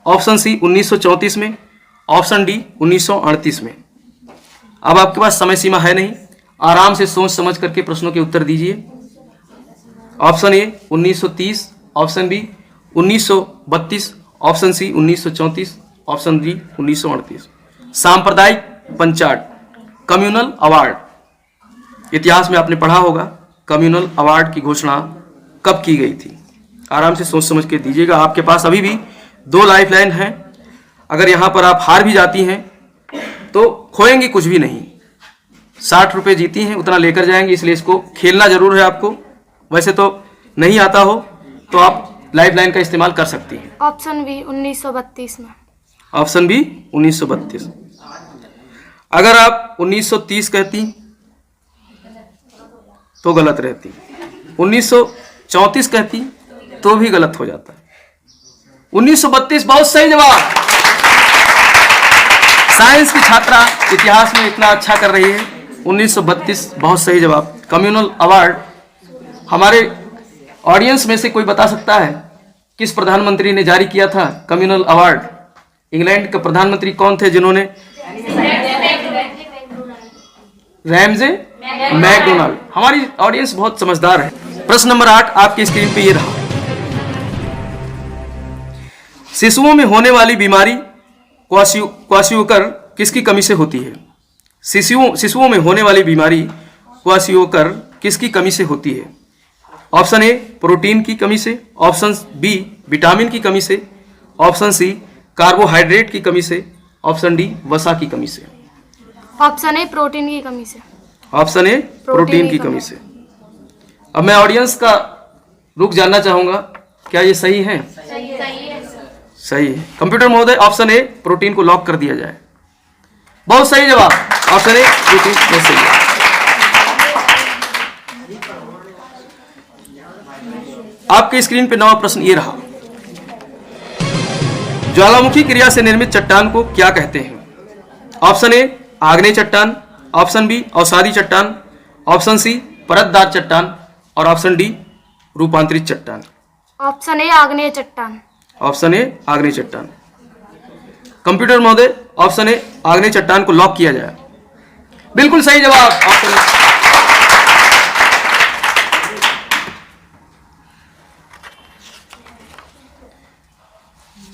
ऑप्शन सी 1934 में, ऑप्शन डी 1938 में। अब आपके पास समय सीमा है नहीं, आराम से सोच समझ करके प्रश्नों के उत्तर दीजिए। Option A 1930, option B 1932, option C 1934, option D 1938। सांप्रदायिक पंचायत कम्युनल अवार्ड, इतिहास में आपने पढ़ा होगा, कम्युनल अवार्ड की घोषणा कब की गई थी? आराम से सोच समझ के दीजिएगा। आपके पास अभी भी 2 लाइफलाइन हैं। अगर यहाँ पर आप हार भी जाती हैं तो खोएंगी कुछ भी नहीं। 60 रुपये जीती हैं उतना लेकर जाएंगे, इसलिए इसको खेलना जरूर है आपको। वैसे तो नहीं आता हो तो आप लाइफ लाइन का इस्तेमाल कर सकती हैं। ऑप्शन बी 1932 में। Option B 1932। अगर आप 1930 कहती तो गलत रहती, 1934 कहती तो भी गलत हो जाता। 1932 बहुत सही जवाब। साइंस की छात्रा इतिहास में इतना अच्छा कर रही है। 1932 बहुत सही जवाब। कम्युनल अवार्ड हमारे ऑडियंस में से कोई बता सकता है किस प्रधानमंत्री ने जारी किया था कम्युनल अवार्ड? इंग्लैंड के प्रधानमंत्री कौन थे जिन्होंने? Ramsay McDonald. हमारी ऑडियंस बहुत समझदार है। प्रश्न नंबर 8 आपकी स्क्रीन पे ये रहा। शिशुओं में होने वाली बीमारी क्वाशियोकर किसकी कमी से होती है? शिशुओं में होने वाली बीमारी क्वाशियोकर किसकी कमी से होती है? ऑप्शन ए प्रोटीन की कमी से, ऑप्शन बी विटामिन की कमी से, ऑप्शन सी कार्बोहाइड्रेट की कमी से, ऑप्शन डी वसा की कमी से। ऑप्शन ए प्रोटीन की कमी से। ऑप्शन ए प्रोटीन की कमी से। अब मैं ऑडियंस का रुख जानना चाहूंगा, क्या ये सही है? सही है। कंप्यूटर महोदय ऑप्शन ए प्रोटीन को लॉक कर दिया जाए। बहुत सही जवाब। ऑप्शन ए प्रोटीन बहुत सही है। आपके स्क्रीन पे 9वां प्रश्न ये रहा। ज्वालामुखी क्रिया से निर्मित चट्टान को क्या कहते हैं? ऑप्शन ए आग्नेय चट्टान, ऑप्शन बी अवसादी चट्टान, ऑप्शन सी परतदार चट्टान और ऑप्शन डी रूपांतरित चट्टान। ऑप्शन ए आग्नेय चट्टान। ऑप्शन ए आग्नेय चट्टान। कंप्यूटर महोदय ऑप्शन ए आग्नेय चट्टान को लॉक किया जाए। बिल्कुल सही जवाब। Option A.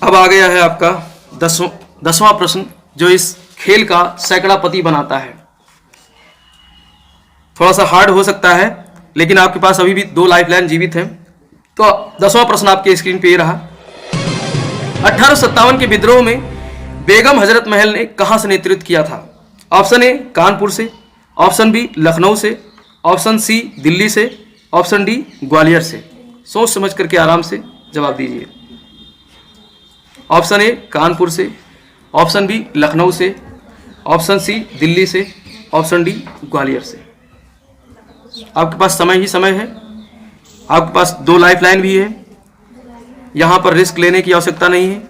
अब आ गया है आपका 10वां प्रश्न, जो इस खेल का सैकड़ापति बनाता है। थोड़ा सा हार्ड हो सकता है, लेकिन आपके पास अभी भी 2 लाइफलाइन जीवित हैं। तो 10वां प्रश्न आपके स्क्रीन पे ये रहा। 1857 के विद्रोह में बेगम हजरत महल ने कहां से नेतृत्व किया था? ऑप्शन ए कानपुर से, ऑप्शन बी लखनऊ से, ऑप्शन सी दिल्ली से, ऑप्शन डी ग्वालियर से। सोच समझ करके आराम से जवाब दीजिए। ऑप्शन ए कानपुर से, ऑप्शन बी लखनऊ से, ऑप्शन सी दिल्ली से, ऑप्शन डी ग्वालियर से। आपके पास समय ही समय है। आपके पास 2 लाइफलाइन भी है। यहाँ पर रिस्क लेने की आवश्यकता नहीं है।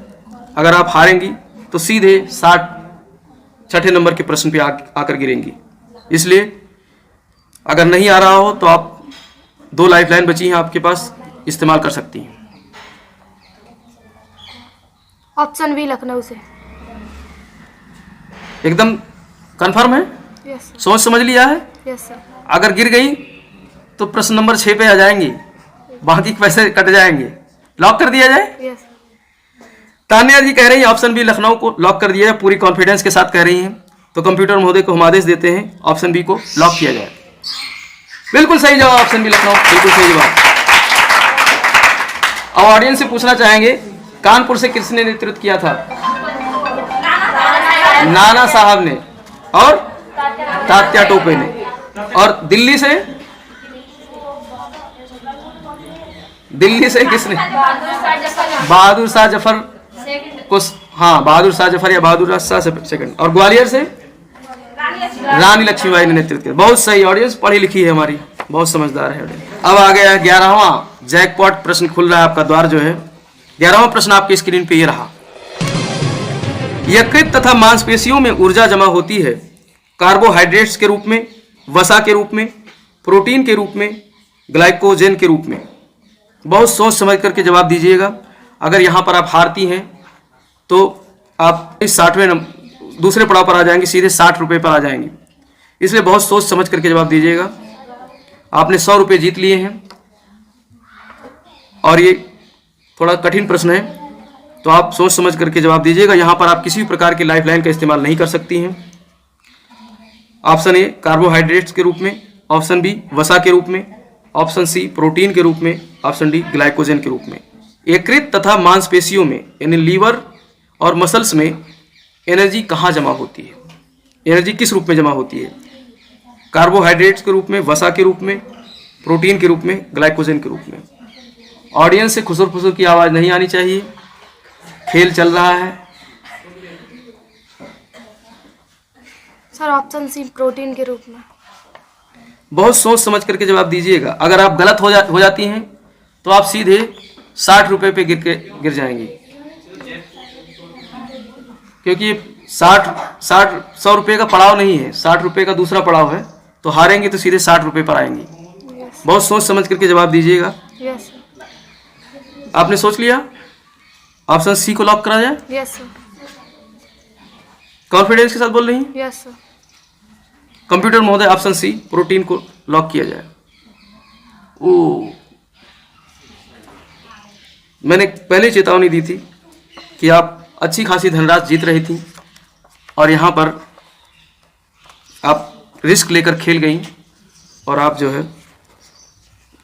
अगर आप हारेंगी तो सीधे 66 नंबर के प्रश्न पे आकर गिरेंगी। इसलिए अगर नहीं आ रहा हो तो आप 2 लाइफलाइन बची हैं आपके पास, इस्तेमाल कर सकती हैं। ऑप्शन बी लखनऊ से। एकदम कंफर्म है? यस सोच समझ लिया है? Yes sir. अगर गिर गई तो प्रश्न नंबर 6 पे आ जाएंगी, बाकी पैसे कट जाएंगे। लॉक कर दिया जाए? यस। तान्या जी कह रही हैं ऑप्शन बी लखनऊ को लॉक कर दिया जाए, पूरी कॉन्फिडेंस के साथ कह रही हैं। तो कंप्यूटर महोदय को हम आदेश देते हैं ऑप्शन बी को लॉक किया जाए। बिल्कुल सही जवाब, ऑप्शन बी लखनऊ, बिल्कुल सही जवाब। अब ऑडियंस से पूछना चाहेंगे कानपुर से किसने नेतृत्व किया था? नाना साहब ने और तात्या टोपे ने। और दिल्ली से किसने? बहादुर शाह जफर को। हाँ, बहादुर शाह जफर या बहादुर शाह सेकंड। और ग्वालियर से रानी लक्ष्मीबाई ने नेतृत्व किया। बहुत सही। ऑडियंस पढ़ी लिखी है हमारी, बहुत समझदार है। अब आ गया है 11वां जैकपॉट प्रश्न। खुल रहा है आपका द्वार जो है। 11वां प्रश्न आपके स्क्रीन पे ये रहा। यकृत तथा मांसपेशियों में ऊर्जा जमा होती है कार्बोहाइड्रेट्स के रूप में, वसा के रूप में, प्रोटीन के रूप में, ग्लाइकोजन के रूप में। बहुत सोच समझ करके जवाब दीजिएगा। अगर यहाँ पर आप हारती हैं तो आप इस 60वें दूसरे पड़ाव पर आ जाएंगे, सीधे 60 रुपये पर आ जाएंगे। इसलिए बहुत सोच समझ करके जवाब दीजिएगा। आपने 100 रुपये जीत लिए हैं और ये थोड़ा कठिन प्रश्न है, तो आप सोच समझ करके जवाब दीजिएगा। यहाँ पर आप किसी भी प्रकार की लाइफलाइन का इस्तेमाल नहीं कर सकती हैं। ऑप्शन ए कार्बोहाइड्रेट्स के रूप में, ऑप्शन बी वसा के रूप में, ऑप्शन सी प्रोटीन के रूप में, ऑप्शन डी ग्लाइकोजन के रूप में। यकृत तथा मांसपेशियों में यानी लीवर और मसल्स में एनर्जी कहाँ जमा होती है? एनर्जी किस रूप में जमा होती है? कार्बोहाइड्रेट्स के रूप में, वसा के रूप में, प्रोटीन के रूप में, ग्लाइकोजन के रूप में। ऑडियंस से खुसर फुसर की आवाज़ नहीं आनी चाहिए। खेल चल रहा है। सर ऑप्शन सी, प्रोटीन के रूप में। बहुत सोच समझ करके जवाब दीजिएगा। अगर आप गलत हो जाती हैं तो आप सीधे 60 रुपये पे गिर जाएंगी, क्योंकि ये 100 रुपये का पड़ाव नहीं है, 60 रुपये का दूसरा पड़ाव है। तो हारेंगे तो सीधे 60 रुपये पर आएंगी। बहुत सोच समझ करके जवाब दीजिएगा। यस आपने सोच लिया? ऑप्शन सी को लॉक करा जाए? Yes sir. कॉन्फिडेंस के साथ बोल रही हैं? Yes sir. कंप्यूटर महोदय, ऑप्शन सी प्रोटीन को लॉक किया जाए। ओ, मैंने पहले चेतावनी दी थी कि आप अच्छी खासी धनराशि जीत रही थी और यहाँ पर आप रिस्क लेकर खेल गई और आप जो है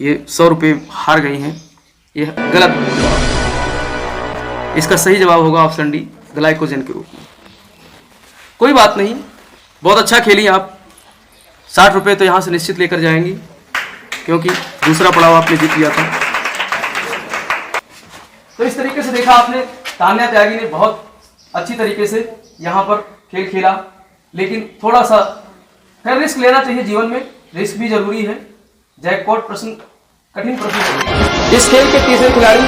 ये 100 रुपये हार गई हैं। ये गलत। इसका सही जवाब होगा ऑप्शन डी, ग्लाइकोजन के रूप में। कोई बात नहीं, बहुत अच्छा खेली आप। 60 रुपये तो यहाँ से निश्चित लेकर जाएंगी, क्योंकि दूसरा पड़ाव आपने जीत लिया था। तो इस तरीके से देखा आपने, तान्या त्यागी ने बहुत अच्छी तरीके से यहाँ पर खेल खेला, लेकिन थोड़ा सा खैर रिस्क लेना चाहिए जीवन में, रिस्क भी जरूरी है। जैकपॉट प्रश्न, कठिन प्रश्न। इस खेल के तीसरे खिलाड़ी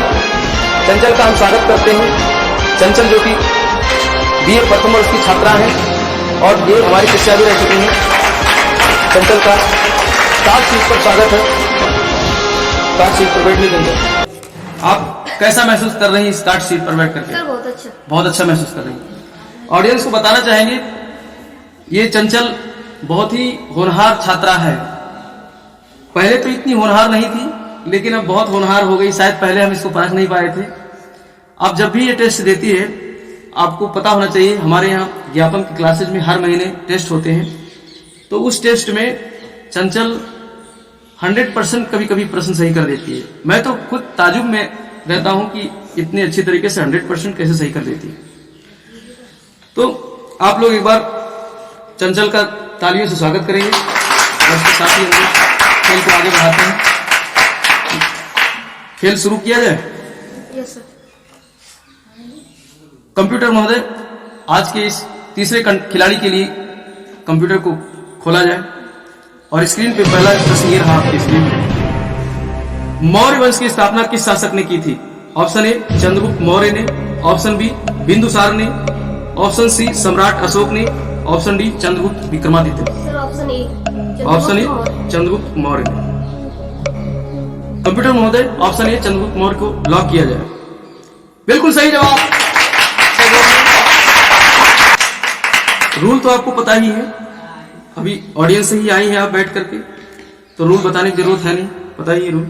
चंचल का हम स्वागत करते हैं। चंचल जो कि बीए प्रथम वर्ष की छात्रा है और ये हमारी शिक्षा भी रह चुकी है। चंचल का स्टार्ट सीट पर स्वागत है। स्टार्ट सीट पर बैठने के लिए आप कैसा महसूस कर रही हैं? स्टार्ट सीट पर बैठ करके बहुत अच्छा। बहुत अच्छा महसूस कर रही हैं। ऑडियंस को बताना चाहेंगे, ये चंचल बहुत ही होनहार छात्रा है। पहले तो इतनी होनहार नहीं थी, लेकिन अब बहुत होनहार हो गई। शायद पहले हम इसको परख नहीं पाए थे। अब जब भी ये टेस्ट देती है, आपको पता होना चाहिए हमारे यहाँ ज्ञापन की क्लासेज में हर महीने टेस्ट होते हैं। तो उस टेस्ट में चंचल 100% कभी कभी प्रश्न सही कर देती है। मैं तो खुद ताजुब में रहता हूं कि इतने अच्छी तरीके से 100% कैसे सही कर देती है। तो आप लोग एक बार चंचल का तालियों से स्वागत करेंगे और उसके साथ ही हम खेल को आगे बढ़ाते हैं। खेल शुरू किया जाए? Yes sir. कंप्यूटर महोदय, आज के इस तीसरे खिलाड़ी के लिए कंप्यूटर को खोला जाए और स्क्रीन पे पहला प्रश्न ये रहा आपकी स्क्रीन पे। मौर्य वंश की स्थापना किस शासक ने की थी? ऑप्शन ए चंद्रगुप्त मौर्य ने, ऑप्शन बी बिंदुसार ने, ऑप्शन सी सम्राट अशोक ने, option D Chandragupta Vikramaditya. Sir option A Chandragupta Maurya ने। कंप्यूटर महोदय, ऑप्शन ए चंद्रगुप्त मौर्य को लॉक किया जाए। बिल्कुल सही जवाब। रूल तो आपको पता ही है, अभी ऑडियंस से ही आई है आप बैठ करके, तो रूल बताने की जरूरत है नहीं, पता ही है रूल।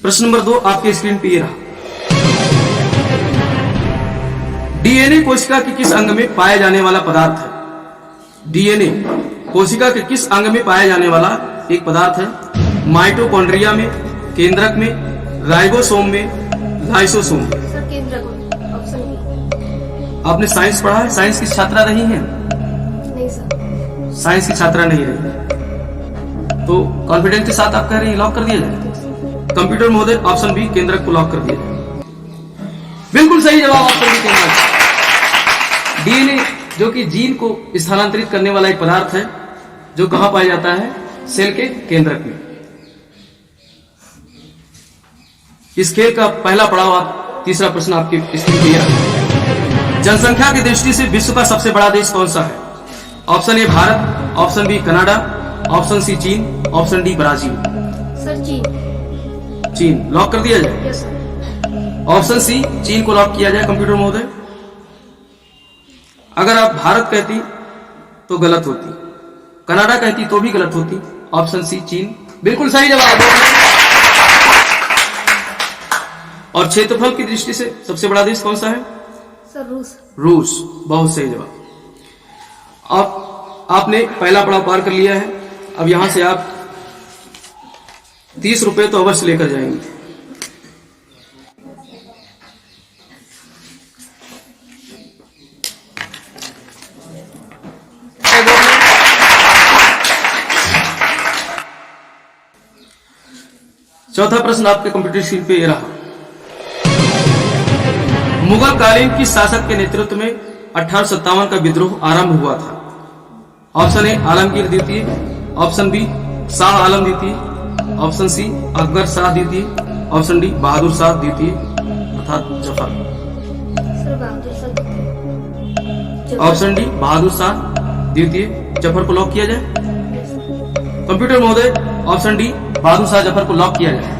प्रश्न नंबर 2 आपके स्क्रीन पे ये रहा। डीएनए कोशिका के किस अंग में पाया जाने वाला पदार्थ है? डीएनए कोशिका के किस अंग में पाया जाने वाला एक पदार्थ है? माइटोकॉन्ड्रिया में, केंद्रक में, राइबोसोम में, लाइसोसोम। सर केंद्रक में, ऑप्शन। आपने साइंस पढ़ा है? साइंस की छात्रा रही हैं? नहीं सर। साइंस की छात्रा नहीं रही, तो कॉन्फिडेंस के साथ आप कह रहे हैं लॉक कर दिया जाए? कंप्यूटर महोदय, ऑप्शन बी केंद्रक को लॉक कर दिया जाए। बिल्कुल सही जवाब, ऑप्शन बी केंद्रक। डीएनए जो कि जीन को स्थानांतरित करने वाला एक पदार्थ है, जो कहां पाया जाता है? सेल के केंद्रक में। इस खेल का पहला पड़ाव तीसरा प्रश्न आपके स्क्रीन पे है। जनसंख्या की दृष्टि से विश्व का सबसे बड़ा देश कौन सा है? Option A Bharat, option B Canada, option C चीन, ऑप्शन डी ब्राजील। सर चीन। चीन लॉक कर दिया जाए? Yes sir. ऑप्शन सी चीन को लॉक किया जाए कंप्यूटर महोदय। अगर आप भारत कहती तो गलत होती, कनाडा कहती तो भी गलत होती। ऑप्शन सी चीन बिल्कुल सही जवाब। और क्षेत्रफल की दृष्टि से सबसे बड़ा देश कौन सा है? सर रूस। रूस, बहुत सही जवाब। अब आपने पहला पड़ाव पार कर लिया है। अब यहां से आप 30 रुपए तो अवश्य लेकर जाएंगे। चौथा प्रश्न आपके कंप्यूटर स्क्रीन पे ये रहा। मुगल कालीन किस शासक के नेतृत्व में 1857 का विद्रोह आरंभ हुआ था? ऑप्शन ए आलमगीर द्वितीय, ऑप्शन बी शाह आलम द्वितीय, ऑप्शन सी अकबर शाह द्वितीय, ऑप्शन डी बहादुर शाह द्वितीय अर्थात Zafar. Sir Bahadur Shah. Option D Bahadur Shah द्वितीय जफर को लॉक किया जाए। कंप्यूटर महोदय ऑप्शन डी बहादुर शाह जफर को लॉक किया जाए।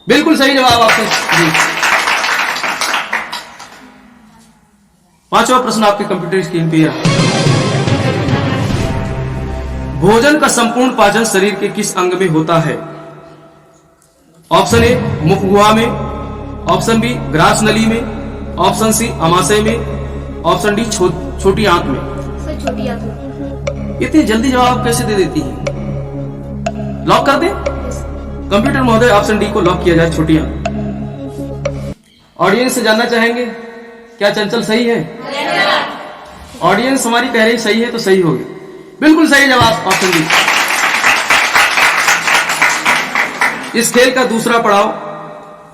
बिल्कुल सही जवाब ऑप्शन डी। पांचवा प्रश्न आपके कंप्यूटर स्क्रीन पे है। भोजन का संपूर्ण पाचन शरीर के किस अंग में होता है? ऑप्शन ए मुख गुहा में, ऑप्शन बी ग्रास नली में, ऑप्शन सी अमाशय में, ऑप्शन डी छोटी आंत में। सर छोटी आंत में। इतनी जल्दी जवाब कैसे दे देती है? लॉक कर दे। कंप्यूटर महोदय ऑप्शन डी को लॉक किया जाए, छोटी आंत। ऑडियंस से जानना चाहेंगे क्या चंचल सही है? ऑडियंस हमारी कह रही सही है तो सही होगी। बिल्कुल सही जवाब ऑप्शन डी। इस खेल का दूसरा पड़ाव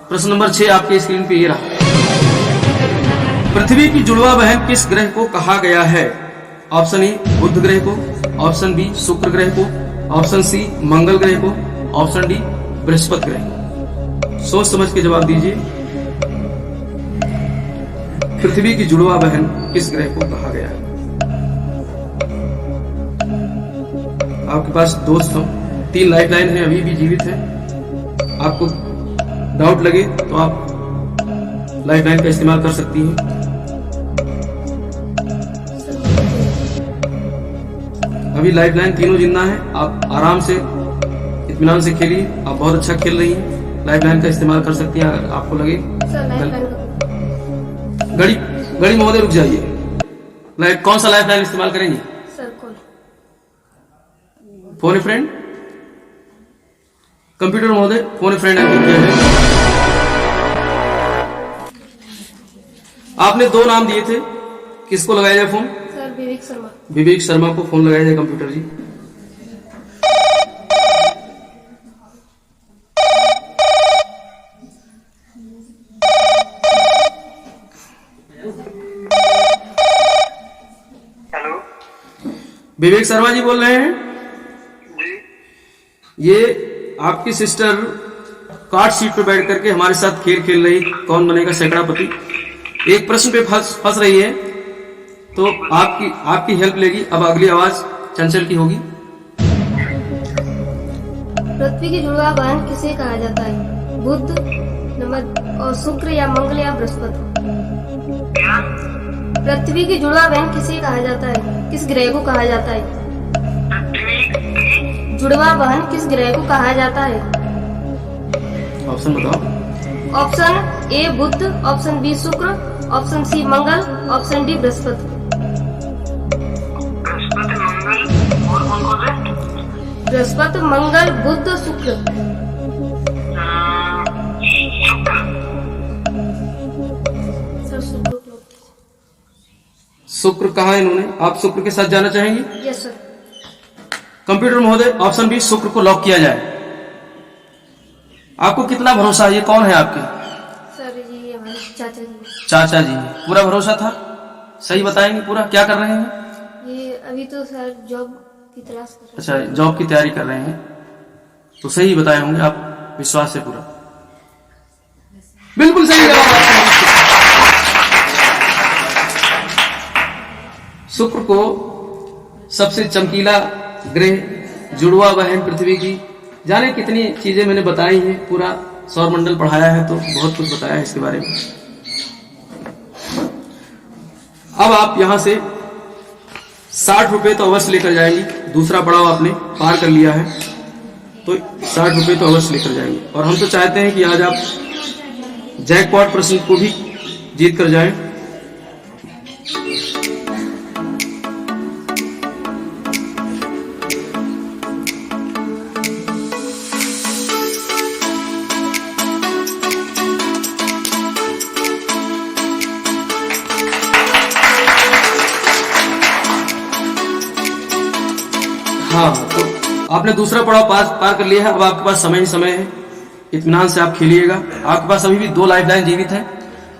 प्रश्न नंबर 6 आपके स्क्रीन पे ये रहा। पृथ्वी की जुड़वा बहन किस ग्रह को कहा गया है? ऑप्शन ए बुध ग्रह को, ऑप्शन बी शुक्र ग्रह को, ऑप्शन सी मंगल ग्रह को, ऑप्शन डी बृहस्पति ग्रह को। सोच समझ के जवाब दीजिए। पृथ्वी की जुड़वा बहन किस ग्रह को कहा गया है? आपके पास दोस्त 3 लाइफ लाइन है, अभी भी जीवित है। आपको डाउट लगे तो आप लाइफ लाइन का इस्तेमाल कर सकती हैं। अभी लाइफ लाइन तीनों जिंदा है। आप आराम से इत्मीनान से खेलिए। आप बहुत अच्छा खेल रही हैं। लाइफ लाइन का इस्तेमाल कर सकती हैं अगर आपको लगे। गड़ी महोदय रुक जाइए। कौन सा लाइफ लाइन इस्तेमाल करेंगे? सर कौन? फोन ए फ्रेंड। कंप्यूटर महोदय फोन ए फ्रेंड एक्टिव किया है। आपने 2 नाम दिए थे, किसको लगाया जाए फोन? सर विवेक शर्मा। विवेक शर्मा को फोन लगाया जाए कंप्यूटर जी। हेलो विवेक शर्मा जी बोल रहे हैं? ये आपकी सिस्टर कार्ड सीट पर बैठ करके हमारे साथ खेल खेल रही कौन बनेगा सैकड़ापति। एक प्रश्न पे फंस रही है तो आपकी हेल्प लेगी। अब अगली आवाज चंचल की होगी। पृथ्वी की जुड़वा बहन किसे कहा जाता है? बुध नंबर और शुक्र या मंगल या बृहस्पति। पृथ्वी की जुड़वा बहन किसे कहा जाता है? किस ग्रह को कहा जाता है? जुड़वा बहन किस ग्रह को कहा जाता है? ऑप्शन बताओ। ऑप्शन ए बुध, ऑप्शन बी शुक्र, ऑप्शन सी मंगल, ऑप्शन डी बृहस्पति। बृहस्पति, मंगल, बुध, शुक्र। शुक्र कहा इन्होंने। आप शुक्र के साथ जाना चाहेंगे? Yes sir. कंप्यूटर महोदय ऑप्शन बी शुक्र को लॉक किया जाए। आपको कितना भरोसा है? ये कौन है आपके? सर जी हमारे चाचा जी। चाचा जी। पूरा भरोसा था? सही बताएंगे पूरा? क्या कर रहे हैं? ये अभी तो सर जॉब की तलाश कर रहे हैं। अच्छा जॉब की तैयारी कर रहे हैं तो सही बताए होंगे आप, विश्वास है पूरा। बिल्कुल सही जवाब। शुक्र को सबसे चमकीला ग्रह, जुड़वा बहन पृथ्वी की, जाने कितनी चीजें मैंने बताई हैं। पूरा सौरमंडल पढ़ाया है तो बहुत कुछ बताया है इसके बारे में। अब आप यहां से 60 रुपए तो अवश्य लेकर जाएंगी। दूसरा पड़ाव आपने पार कर लिया है तो 60 रुपए तो अवश्य लेकर जाएंगे। और हम तो चाहते हैं कि आज आप जैकपॉट प्रश्न को भी जीत कर जाएं। हाँ तो आपने दूसरा पड़ाव पार कर लिया है। अब आपके पास समय ही समय है। इत्मीनान से आप खेलिएगा। आपके पास अभी भी 2 लाइफलाइन जीवित है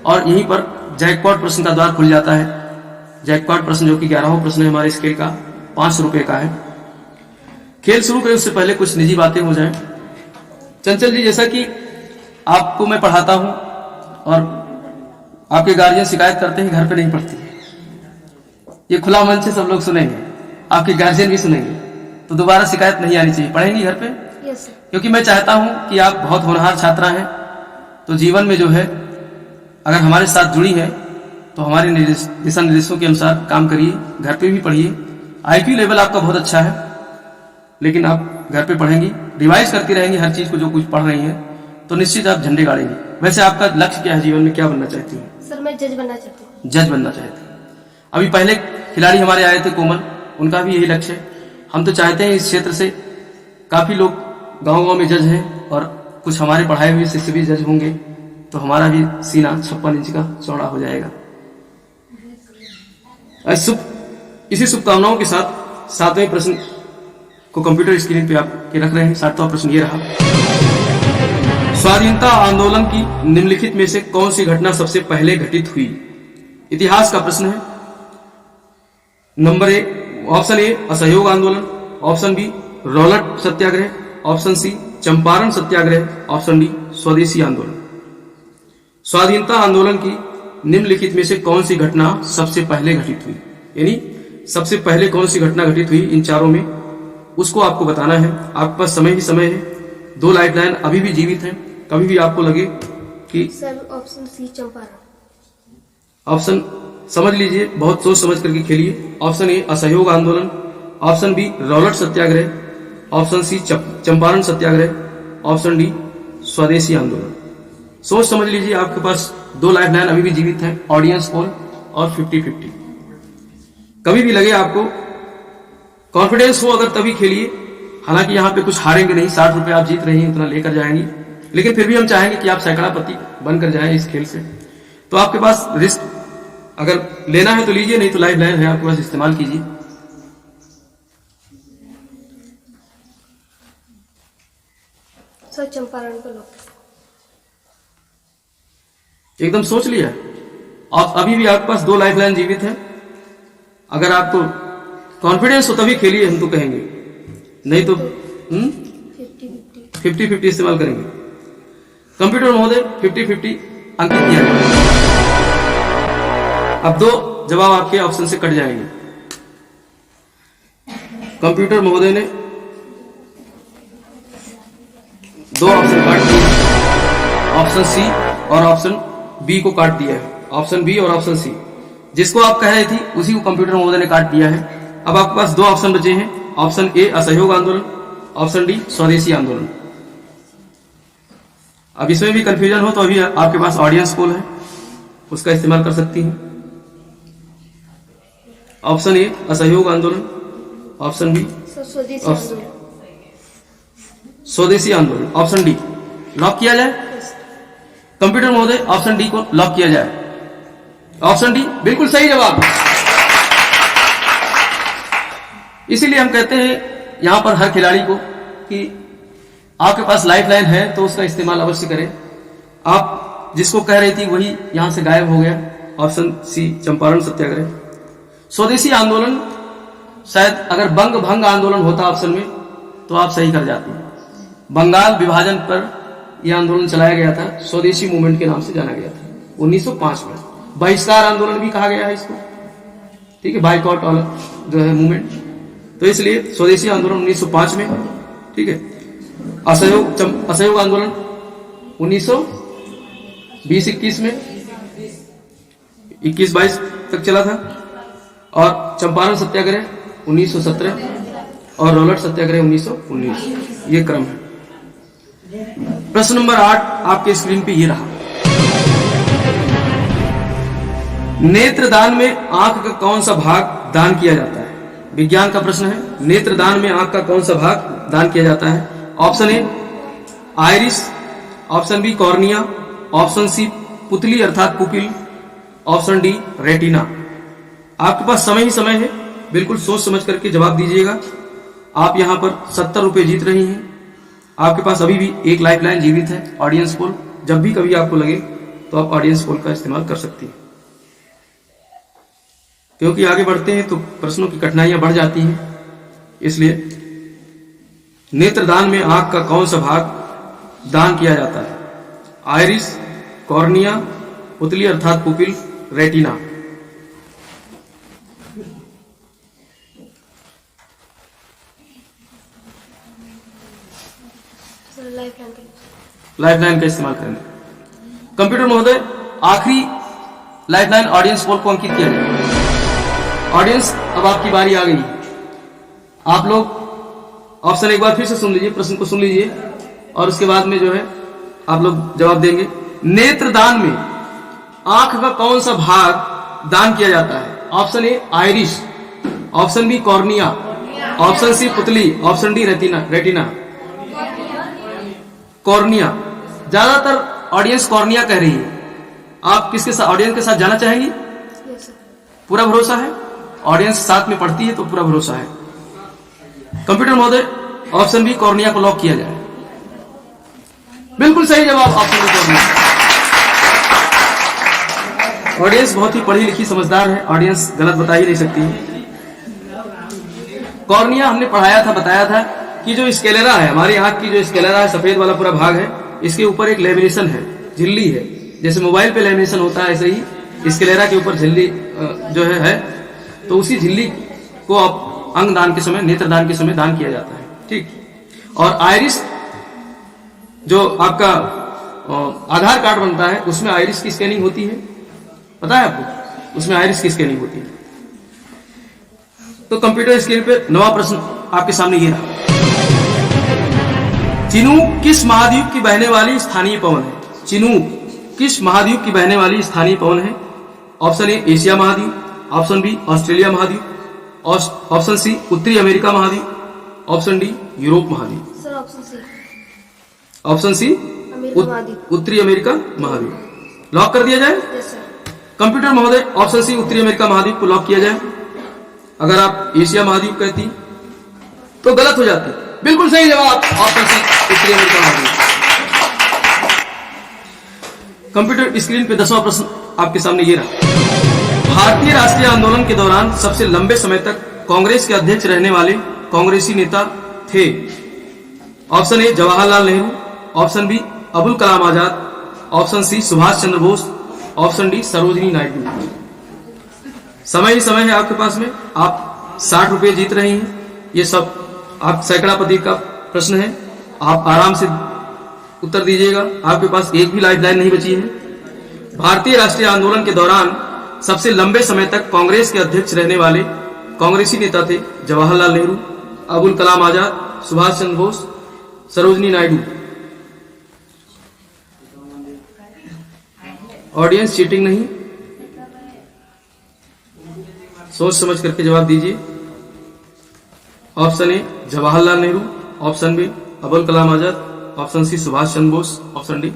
और यहीं पर जैकपॉट प्रश्न का द्वार खुल जाता है। जैकपॉट प्रश्न जो कि 11वां प्रश्न है हमारे स्केल का, 500 रुपए का है। खेल शुरू करें उससे पहले कुछ निजी बातें हो जाएं। चंचल जी, जैसा कि आपको मैं पढ़ाता हूं और आपके गार्जियन शिकायत करते हैं घर पे नहीं पढ़ती है, ये खुला मंच है, सब लोग सुनेंगे, आपके गार्जियन भी सुनेंगे, तो दोबारा शिकायत नहीं आनी चाहिए। पढ़ेंगी घर पे? Yes sir. क्योंकि मैं चाहता हूं कि आप बहुत होनहार छात्रा हैं, तो जीवन में जो है अगर हमारे साथ जुड़ी है तो हमारे दिशा निर्देशों के अनुसार काम करिए, घर पे भी पढ़िए। IQ लेवल आपका बहुत अच्छा है, लेकिन आप घर पे पढ़ेंगी, रिवाइज करती रहेंगी हर चीज को, जो कुछ पढ़ रही हैं, तो निश्चित आप झंडे गाड़ेंगी। वैसे आपका लक्ष्य क्या है जीवन में, क्या बनना चाहती हैं? सर मैं जज बनना चाहती हूँ। जज बनना चाहती हैं। अभी पहले खिलाड़ी हमारे आए थे कोमल, उनका भी यही लक्ष्य है। हम तो चाहते हैं इस क्षेत्र से काफी लोग गांव-गांव में जज हैं और कुछ हमारे पढ़ाए हुए शिष्य भी जज होंगे, तो हमारा भी सीना 56 इंच का चौड़ा हो जाएगा। इसी शुभकामनाओं के साथ 7वें प्रश्न को कंप्यूटर स्क्रीन पे आपके रख रहे हैं। 7वां प्रश्न ये रहा, स्वाधीनता आंदोलन की निम्नलिखित में से कौन सी घटना सबसे पहले घटित हुई? इतिहास का प्रश्न है। नंबर ए, ऑप्शन ए असहयोग आंदोलन, ऑप्शन बी रॉलेट सत्याग्रह, ऑप्शन सी चंपारण सत्याग्रह, ऑप्शन डी स्वदेशी आंदोलन। स्वाधीनता आंदोलन की निम्नलिखित में से कौन सी घटना सबसे पहले घटित हुई, यानी सबसे पहले कौन सी घटना घटित हुई इन चारों में, उसको आपको बताना है। आपके पास समय ही समय है, 2 लाइफलाइन अभी भी जीवित हैं। कभी भी आपको लगे कि sir option C Champaran. Option समझ लीजिए, बहुत सोच समझ करके खेलिए। ऑप्शन ए असहयोग आंदोलन, ऑप्शन बी रॉलेट सत्याग्रह, ऑप्शन सी चंपारण सत्याग्रह, ऑप्शन डी स्वदेशी आंदोलन। सोच समझ लीजिए, आपके पास 2 लाइफलाइन अभी भी जीवित है, ऑडियंस पोल और 50-50। कभी भी लगे आपको कॉन्फिडेंस हो अगर तभी खेलिए। हालांकि यहाँ पे कुछ हारेंगे नहीं, 60 रुपए आप जीत रही हैं, उतना लेकर जाएंगी, लेकिन फिर भी हम चाहेंगे कि आप सैकड़ापति बनकर जाएं इस खेल से। तो आपके पास रिस्क अगर लेना है तो लीजिए, नहीं तो लाइफलाइन है आपके पास, इस्तेमाल कीजिए। सर चंपारण को लो। एकदम सोच लिया। और अभी भी आपके पास 2 लाइफलाइन जीवित है। अगर आपको कॉन्फिडेंस हो तभी खेलिए, हम तो कहेंगे, नहीं तो 50-50 इस्तेमाल करेंगे। कंप्यूटर महोदय 50-50 अंकित किया गया। अब 2 जवाब आपके ऑप्शन से कट जाएंगे। कंप्यूटर महोदय ने 2 ऑप्शन काट दिए, ऑप्शन सी और ऑप्शन बी को काट दिया है। ऑप्शन बी और ऑप्शन सी, जिसको आप कह रहे थी उसी को कंप्यूटर महोदय ने काट दिया है। अब आपके पास 2 ऑप्शन बचे हैं, ऑप्शन ए असहयोग आंदोलन, ऑप्शन डी स्वदेशी आंदोलन। अब इसमें भी कंफ्यूजन हो तो अभी आपके पास ऑडियंस पोल है, उसका इस्तेमाल कर सकती हैं। ऑप्शन ए असहयोग आंदोलन, ऑप्शन बी स्वदेशी आंदोलन, ऑप्शन डी लॉक किया जाए। कंप्यूटर महोदय ऑप्शन डी को लॉक किया जाए। ऑप्शन डी बिल्कुल सही जवाब। इसीलिए हम कहते हैं यहां पर हर खिलाड़ी को कि आपके पास लाइफलाइन है तो उसका इस्तेमाल अवश्य करें। आप जिसको कह रही थी वही यहां से गायब हो गया। ऑप्शन सी चंपारण सत्याग्रह। स्वदेशी आंदोलन शायद अगर बंग भंग आंदोलन होता ऑप्शन में तो आप सही कर जाते। बंगाल विभाजन पर यह आंदोलन चलाया गया था, स्वदेशी मूवमेंट के नाम से जाना गया था 1905 में। बहिष्कार आंदोलन भी कहा गया है इसको, ठीक है, बाइकआउट जो है मूवमेंट, तो इसलिए स्वदेशी आंदोलन 1905 में, ठीक है। असहयोग आंदोलन 1920-21 में, 21-22 तक चला था, और चंपारण सत्याग्रह 1917 और रॉलेट सत्याग्रह 1919, ये क्रम है। प्रश्न नंबर 8 आपके स्क्रीन पे ये रहा। नेत्रदान में आंख का कौन सा भाग दान किया जाता है? विज्ञान का प्रश्न है। नेत्रदान में आंख का कौन सा भाग दान किया जाता है? Option A iris, option B cornea, option C पुतली अर्थात पुपिल, ऑप्शन डी रेटिना। आपके पास समय ही समय है, बिल्कुल सोच समझ करके जवाब दीजिएगा। आप यहां पर 70 रुपए जीत रही हैं। आपके पास अभी भी एक लाइफलाइन जीवित है, ऑडियंस पोल। जब भी कभी आपको लगे तो आप ऑडियंस पोल का इस्तेमाल कर सकती हैं, क्योंकि आगे बढ़ते हैं तो प्रश्नों की कठिनाइयां बढ़ जाती हैं। इसलिए नेत्रदान में आंख का कौन सा भाग दान किया जाता है? आइरिस, कॉर्निया, पुतली अर्थात पुपिल, रेटिना। लाइफलाइन का इस्तेमाल करेंगे। कंप्यूटर महोदय, आखिरी लाइफलाइन ऑडियंस पोल को अंकित किया जाए। ऑडियंस, अब आपकी बारी आ गई। आप लोग ऑप्शन एक बार फिर से सुन लीजिए, प्रश्न को सुन लीजिए और उसके बाद में जो है आप लोग जवाब देंगे। नेत्रदान में आंख का कौन सा भाग दान किया जाता है? Option A iris, option B cornea, option C पुतली, ऑप्शन डी रेटिना। कॉर्निया। ज्यादातर ऑडियंस कॉर्निया कह रही है। आप किसके साथ, ऑडियंस के साथ जाना चाहेंगी? पूरा भरोसा है? ऑडियंस साथ में पढ़ती है तो पूरा भरोसा है। कंप्यूटर महोदय, ऑप्शन बी कॉर्निया को लॉक किया जाए। बिल्कुल सही जवाब, ऑप्शन बी कॉर्निया। ऑडियंस बहुत ही पढ़ी लिखी समझदार है, ऑडियंस गलत बता ही नहीं सकती है। कॉर्निया हमने पढ़ाया था, बताया था कि जो स्केलेरा है, हमारी आंख की जो स्केलेरा है, सफेद वाला पूरा भाग है, इसके ऊपर एक लेमिनेशन है, झिल्ली है। जैसे मोबाइल पे लेमिनेशन होता है, ऐसे ही स्केलेरा के ऊपर झिल्ली जो है, तो उसी झिल्ली को आप अंग दान के समय, नेत्रदान के समय दान किया जाता है। ठीक। और आइरिस, जो आपका आधार कार्ड बनता है, उसमें आइरिस की स्कैनिंग होती है, पता है आपको? उसमें आइरिस की स्कैनिंग होती है। तो कंप्यूटर स्क्रीन पे नवा प्रश्न आपके सामने ये रहा। चिनूक किस महाद्वीप की बहने वाली स्थानीय पवन है? चिनूक किस महाद्वीप की बहने वाली स्थानीय पवन है? ऑप्शन ए एशिया महाद्वीप, ऑप्शन बी ऑस्ट्रेलिया महाद्वीप, ऑप्शन सी उत्तरी अमेरिका महाद्वीप, ऑप्शन डी यूरोप महाद्वीप। Sir option C. Option C उत्तरी अमेरिका महाद्वीप। लॉक कर दिया जाए? Yes sir. कंप्यूटर महोदय, ऑप्शन सी उत्तरी अमेरिका महाद्वीप को लॉक किया जाए। अगर आप एशिया महाद्वीप कहती तो गलत हो जाती। बिल्कुल सही जवाब, ऑप्शन सी उत्तरी अमेरिका महाद्वीप। कंप्यूटर स्क्रीन पे 10वां प्रश्न आपके सामने ये रहा। भारतीय राष्ट्रीय आंदोलन के दौरान सबसे लंबे समय तक कांग्रेस के अध्यक्ष रहने वाले कांग्रेसी नेता थे? Option A Jawaharlal Nehru, option B Abul Kalam Azad, option C Subhash Chandra Bose, option D Sarojini Naidu. समय ही समय है आपके पास में, आप 60 रुपए जीत रहे हैं। ये सब आप सैकड़ापति का प्रश्न है, आप आराम से उत्तर दीजिएगा। आपके पास एक भी लाइफलाइन नहीं बची है। भारतीय राष्ट्रीय आंदोलन के दौरान सबसे लंबे समय तक कांग्रेस के अध्यक्ष रहने वाले कांग्रेसी नेता थे जवाहरलाल नेहरू, अबुल कलाम आजाद, सुभाष चंद्र बोस, सरोजिनी नायडू। ऑडियंस चीटिंग नहीं, सोच समझ करके जवाब दीजिए। Option A Jawaharlal Nehru, option B Abul Kalam Azad, option C Subhash Chandra Bose, option D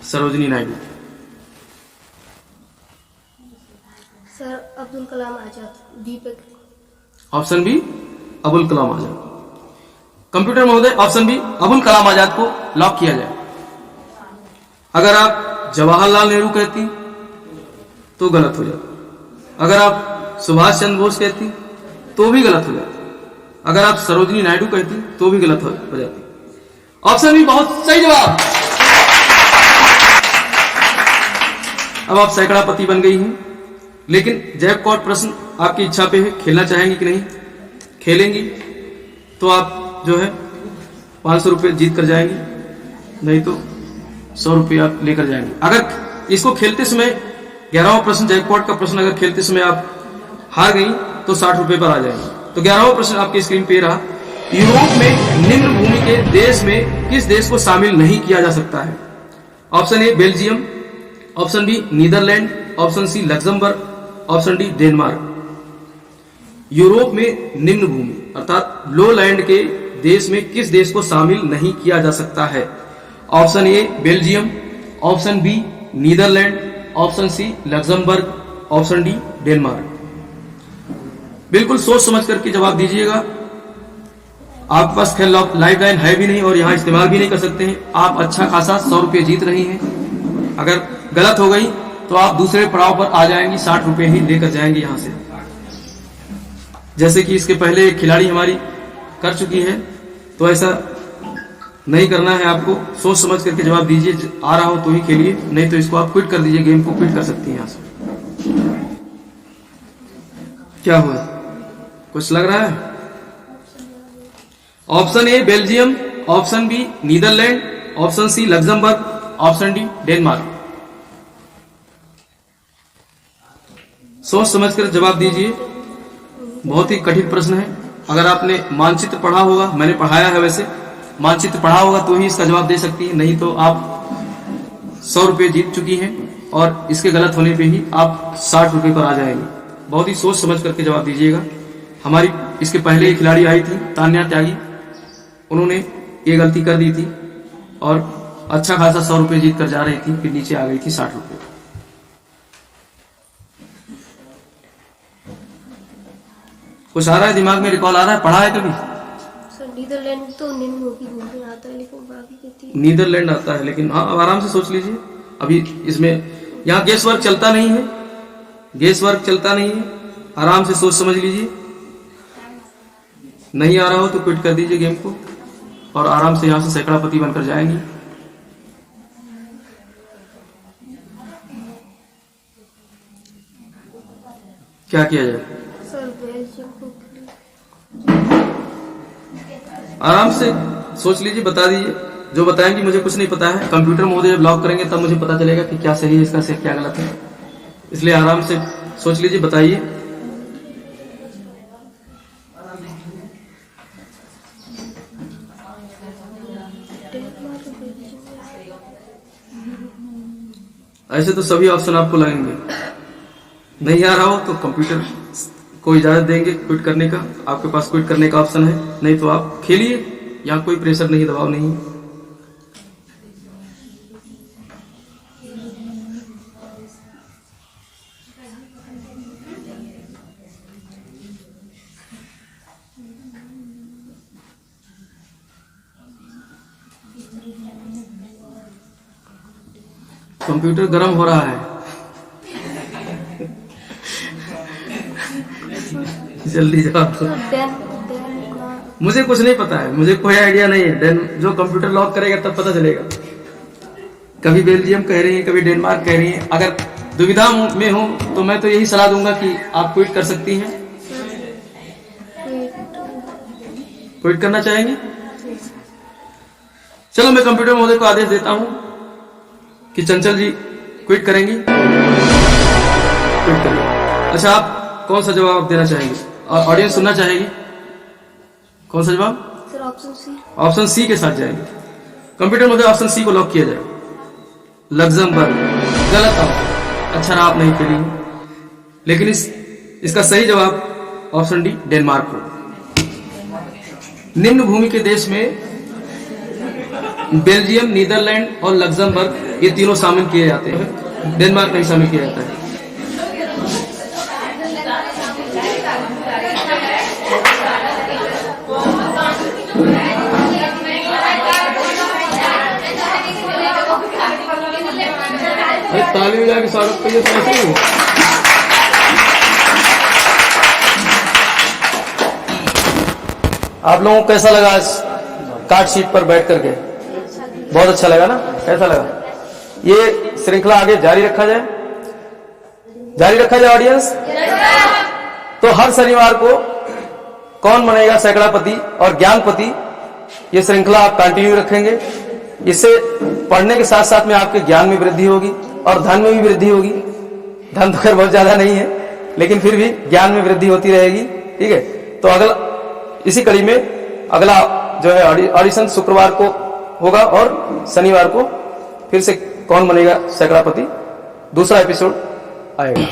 Sarojini Naidu. Sir Abdul Kalam Azad, Deepak. Option B Abul Kalam Azad. Computer महोदय, ऑप्शन बी अबुल कलाम आजाद को लॉक किया जाए। अगर आप जवाहरलाल नेहरू कहती तो गलत हो जाता, अगर आप सुभाष चंद्र बोस कहती तो भी गलत हो जाती, अगर आप सरोजिनी नायडू कहती तो भी गलत हो जाती। ऑप्शन बी बहुत सही जवाब। अब आप सैकड़ापति बन गई हैं, लेकिन जैकपॉट प्रश्न आपकी इच्छा पे है, खेलना चाहेंगी कि नहीं? खेलेंगी तो आप जो है 500 रुपये जीत कर जाएंगी, नहीं तो 100 रुपये आप लेकर जाएंगे। अगर इसको खेलते समय 11वां प्रश्न जैकपॉट का प्रश्न अगर खेलते समय आप हार गई तो 60 रुपये पर आ जाएंगे। तो 11वां प्रश्न आपकी स्क्रीन पे रहा। यूरोप में निम्न भूमि के देश में किस देश को शामिल नहीं किया जा सकता है? Option A Belgium, option B Netherland, option C Luxembourg, option D Denmark. Europe में निम्न भूमि अर्थात लो लैंड के देश में किस देश को शामिल नहीं किया जा सकता है? Option A Belgium, option B Netherland, option C Luxembourg, option D Denmark. बिल्कुल सोच समझ करके जवाब दीजिएगा। आपके पास खेल लाइफ लाइन है भी नहीं और यहाँ इस्तेमाल भी नहीं कर सकते हैं। आप अच्छा खासा 100 रुपये जीत रही हैं। अगर गलत हो गई तो आप दूसरे पड़ाव पर आ जाएंगी, 60 रुपये ही लेकर जाएंगी यहाँ से। जैसे कि इसके पहले एक खिलाड़ी हमारी कर चुकी है, तो ऐसा नहीं करना है। आपको सोच समझ करके जवाब दीजिए। आ रहा हो तो ही खेलिए, नहीं तो इसको आप क्विट कर दीजिए। गेम को क्विट कर सकती हैं यहाँ से। क्या हुआ, कुछ लग रहा है? Option A Belgium, option B Netherland, option C Luxembourg, option D Denmark. सोच समझ कर जवाब दीजिए। बहुत ही कठिन प्रश्न है। अगर आपने मानचित्र पढ़ा होगा, मैंने पढ़ाया है वैसे, मानचित्र पढ़ा होगा तो ही इसका जवाब दे सकती है, नहीं तो आप 100 रुपये जीत चुकी हैं और इसके गलत होने पे ही आप 60 रुपये पर आ जाएंगे। बहुत ही सोच समझ करके जवाब दीजिएगा। हमारी इसके पहले एक खिलाड़ी आई थी तान्या त्यागी, उन्होंने ये गलती कर दी थी और अच्छा खासा 100 रुपये जीत कर जा रही थी, फिर नीचे आ गई थी 60 रुपये। कुछ आ रहा है दिमाग में, रिकॉल आ रहा है? पढ़ा है कभी? नीदरलैंड तो निम्न होगी घूमने आता है, लेकिन बाकी कितनी नीदरलैंड आता है, लेकिन हाँ आराम से सोच लीजिए। अभी इसमें यहाँ गेस वर्क चलता नहीं है, गेस वर्क चलता नहीं है। आराम से सोच समझ लीजिए। नहीं आ रहा हो तो क्विट कर दीजिए गेम को और आराम से यहाँ से सैकड़ापति बनकर जाएंगी। क्या किया जाए? सर बेल्जियम को आराम से सोच लीजिए, बता दीजिए। जो बताएंगे मुझे कुछ नहीं पता है। कंप्यूटर महोदय जब लॉक करेंगे तब मुझे पता चलेगा कि क्या सही है इसका से क्या गलत है। इसलिए आराम से सोच लीजिए, बताइए। ऐसे तो सभी ऑप्शन आपको लगेंगे। नहीं आ रहा हो तो कंप्यूटर को इजाजत देंगे क्विट करने का। आपके पास क्विट करने का ऑप्शन है, नहीं तो आप खेलिए। यहाँ कोई प्रेशर नहीं, दबाव नहीं। कंप्यूटर गर्म हो रहा है, जल्दी जवाब दो। मुझे कुछ नहीं पता है, मुझे कोई आइडिया नहीं है। जो कंप्यूटर लॉक करेगा तब पता चलेगा। कभी बेल्जियम कह रही है, कभी डेनमार्क कह रही है। अगर दुविधा में हो तो मैं तो यही सलाह दूंगा कि आप क्विट कर सकती हैं। क्विट करना चाहेंगी? चलो मैं कंप्यूटर महोदय को आदेश देता हूं कि चंचल जी क्विट करेंगी। क्विट करेंगे। अच्छा, आप कौन सा जवाब देना चाहेंगे? ऑडियंस सुनना चाहेगी? कौन सा जवाब? Sir option C. Option C के साथ जाएंगे। कंप्यूटर महोदय ऑप्शन सी को लॉक किया जाए। लग्जमबर्ग गलत ऑप्शन। अच्छा ना, आप नहीं खेली, लेकिन इसका सही जवाब ऑप्शन डी डेनमार्क हो। निम्न भूमि के देश में बेल्जियम, नीदरलैंड और लग्जमबर्ग ये तीनों शामिल किए जाते हैं, डेनमार्क नहीं शामिल किया जाता है। ताली बजा के स्वागत करिए। तो ऐसे ही आप लोगों को कैसा लगा कार्ड शीट पर बैठ करके? बहुत अच्छा लगा ना? कैसा लगा? ये श्रृंखला आगे जारी रखा जाए, जारी रखा जाए ऑडियंस। तो हर शनिवार को कौन बनेगा सैकड़ापति और ज्ञानपति, ये श्रृंखला आप कंटिन्यू रखेंगे। इससे पढ़ने के साथ साथ में आपके ज्ञान में वृद्धि होगी और धन में भी वृद्धि होगी। धन तो खैर बहुत ज्यादा नहीं है, लेकिन फिर भी ज्ञान में वृद्धि होती रहेगी। ठीक है, तो अगला इसी कड़ी में अगला जो है ऑडिशन शुक्रवार को होगा और शनिवार को फिर से कौन बनेगा सैकड़ापति दूसरा एपिसोड आएगा।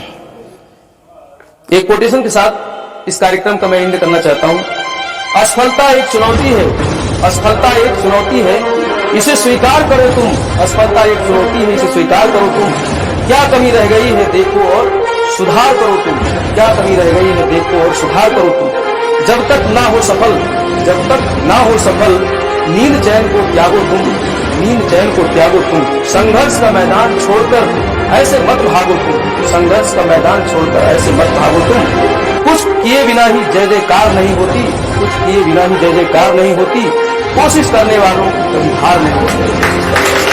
एक कोटेशन के साथ इस कार्यक्रम का मैं एंड करना चाहता हूं। असफलता एक चुनौती है, असफलता एक चुनौती है, इसे स्वीकार करो तुम। असफलता एक चुनौती है, इसे स्वीकार करो तुम। क्या कमी रह गई है देखो और सुधार करो तुम। क्या कमी रह गई है देखो और सुधार करो तुम। जब तक ना हो सफल जब तक ना हो सफल नींद चैन को त्यागो तुम, नींद चैन को त्यागो तुम, संघर्ष का मैदान छोड़कर ऐसे मत भागो तुम, संघर्ष का मैदान छोड़कर ऐसे मत भागो तुम। कुछ किए बिना ही जय जयकार नहीं होती, कुछ किए बिना ही जय जयकार नहीं होती, कोशिश करने वालों की कभी हार नहीं होती।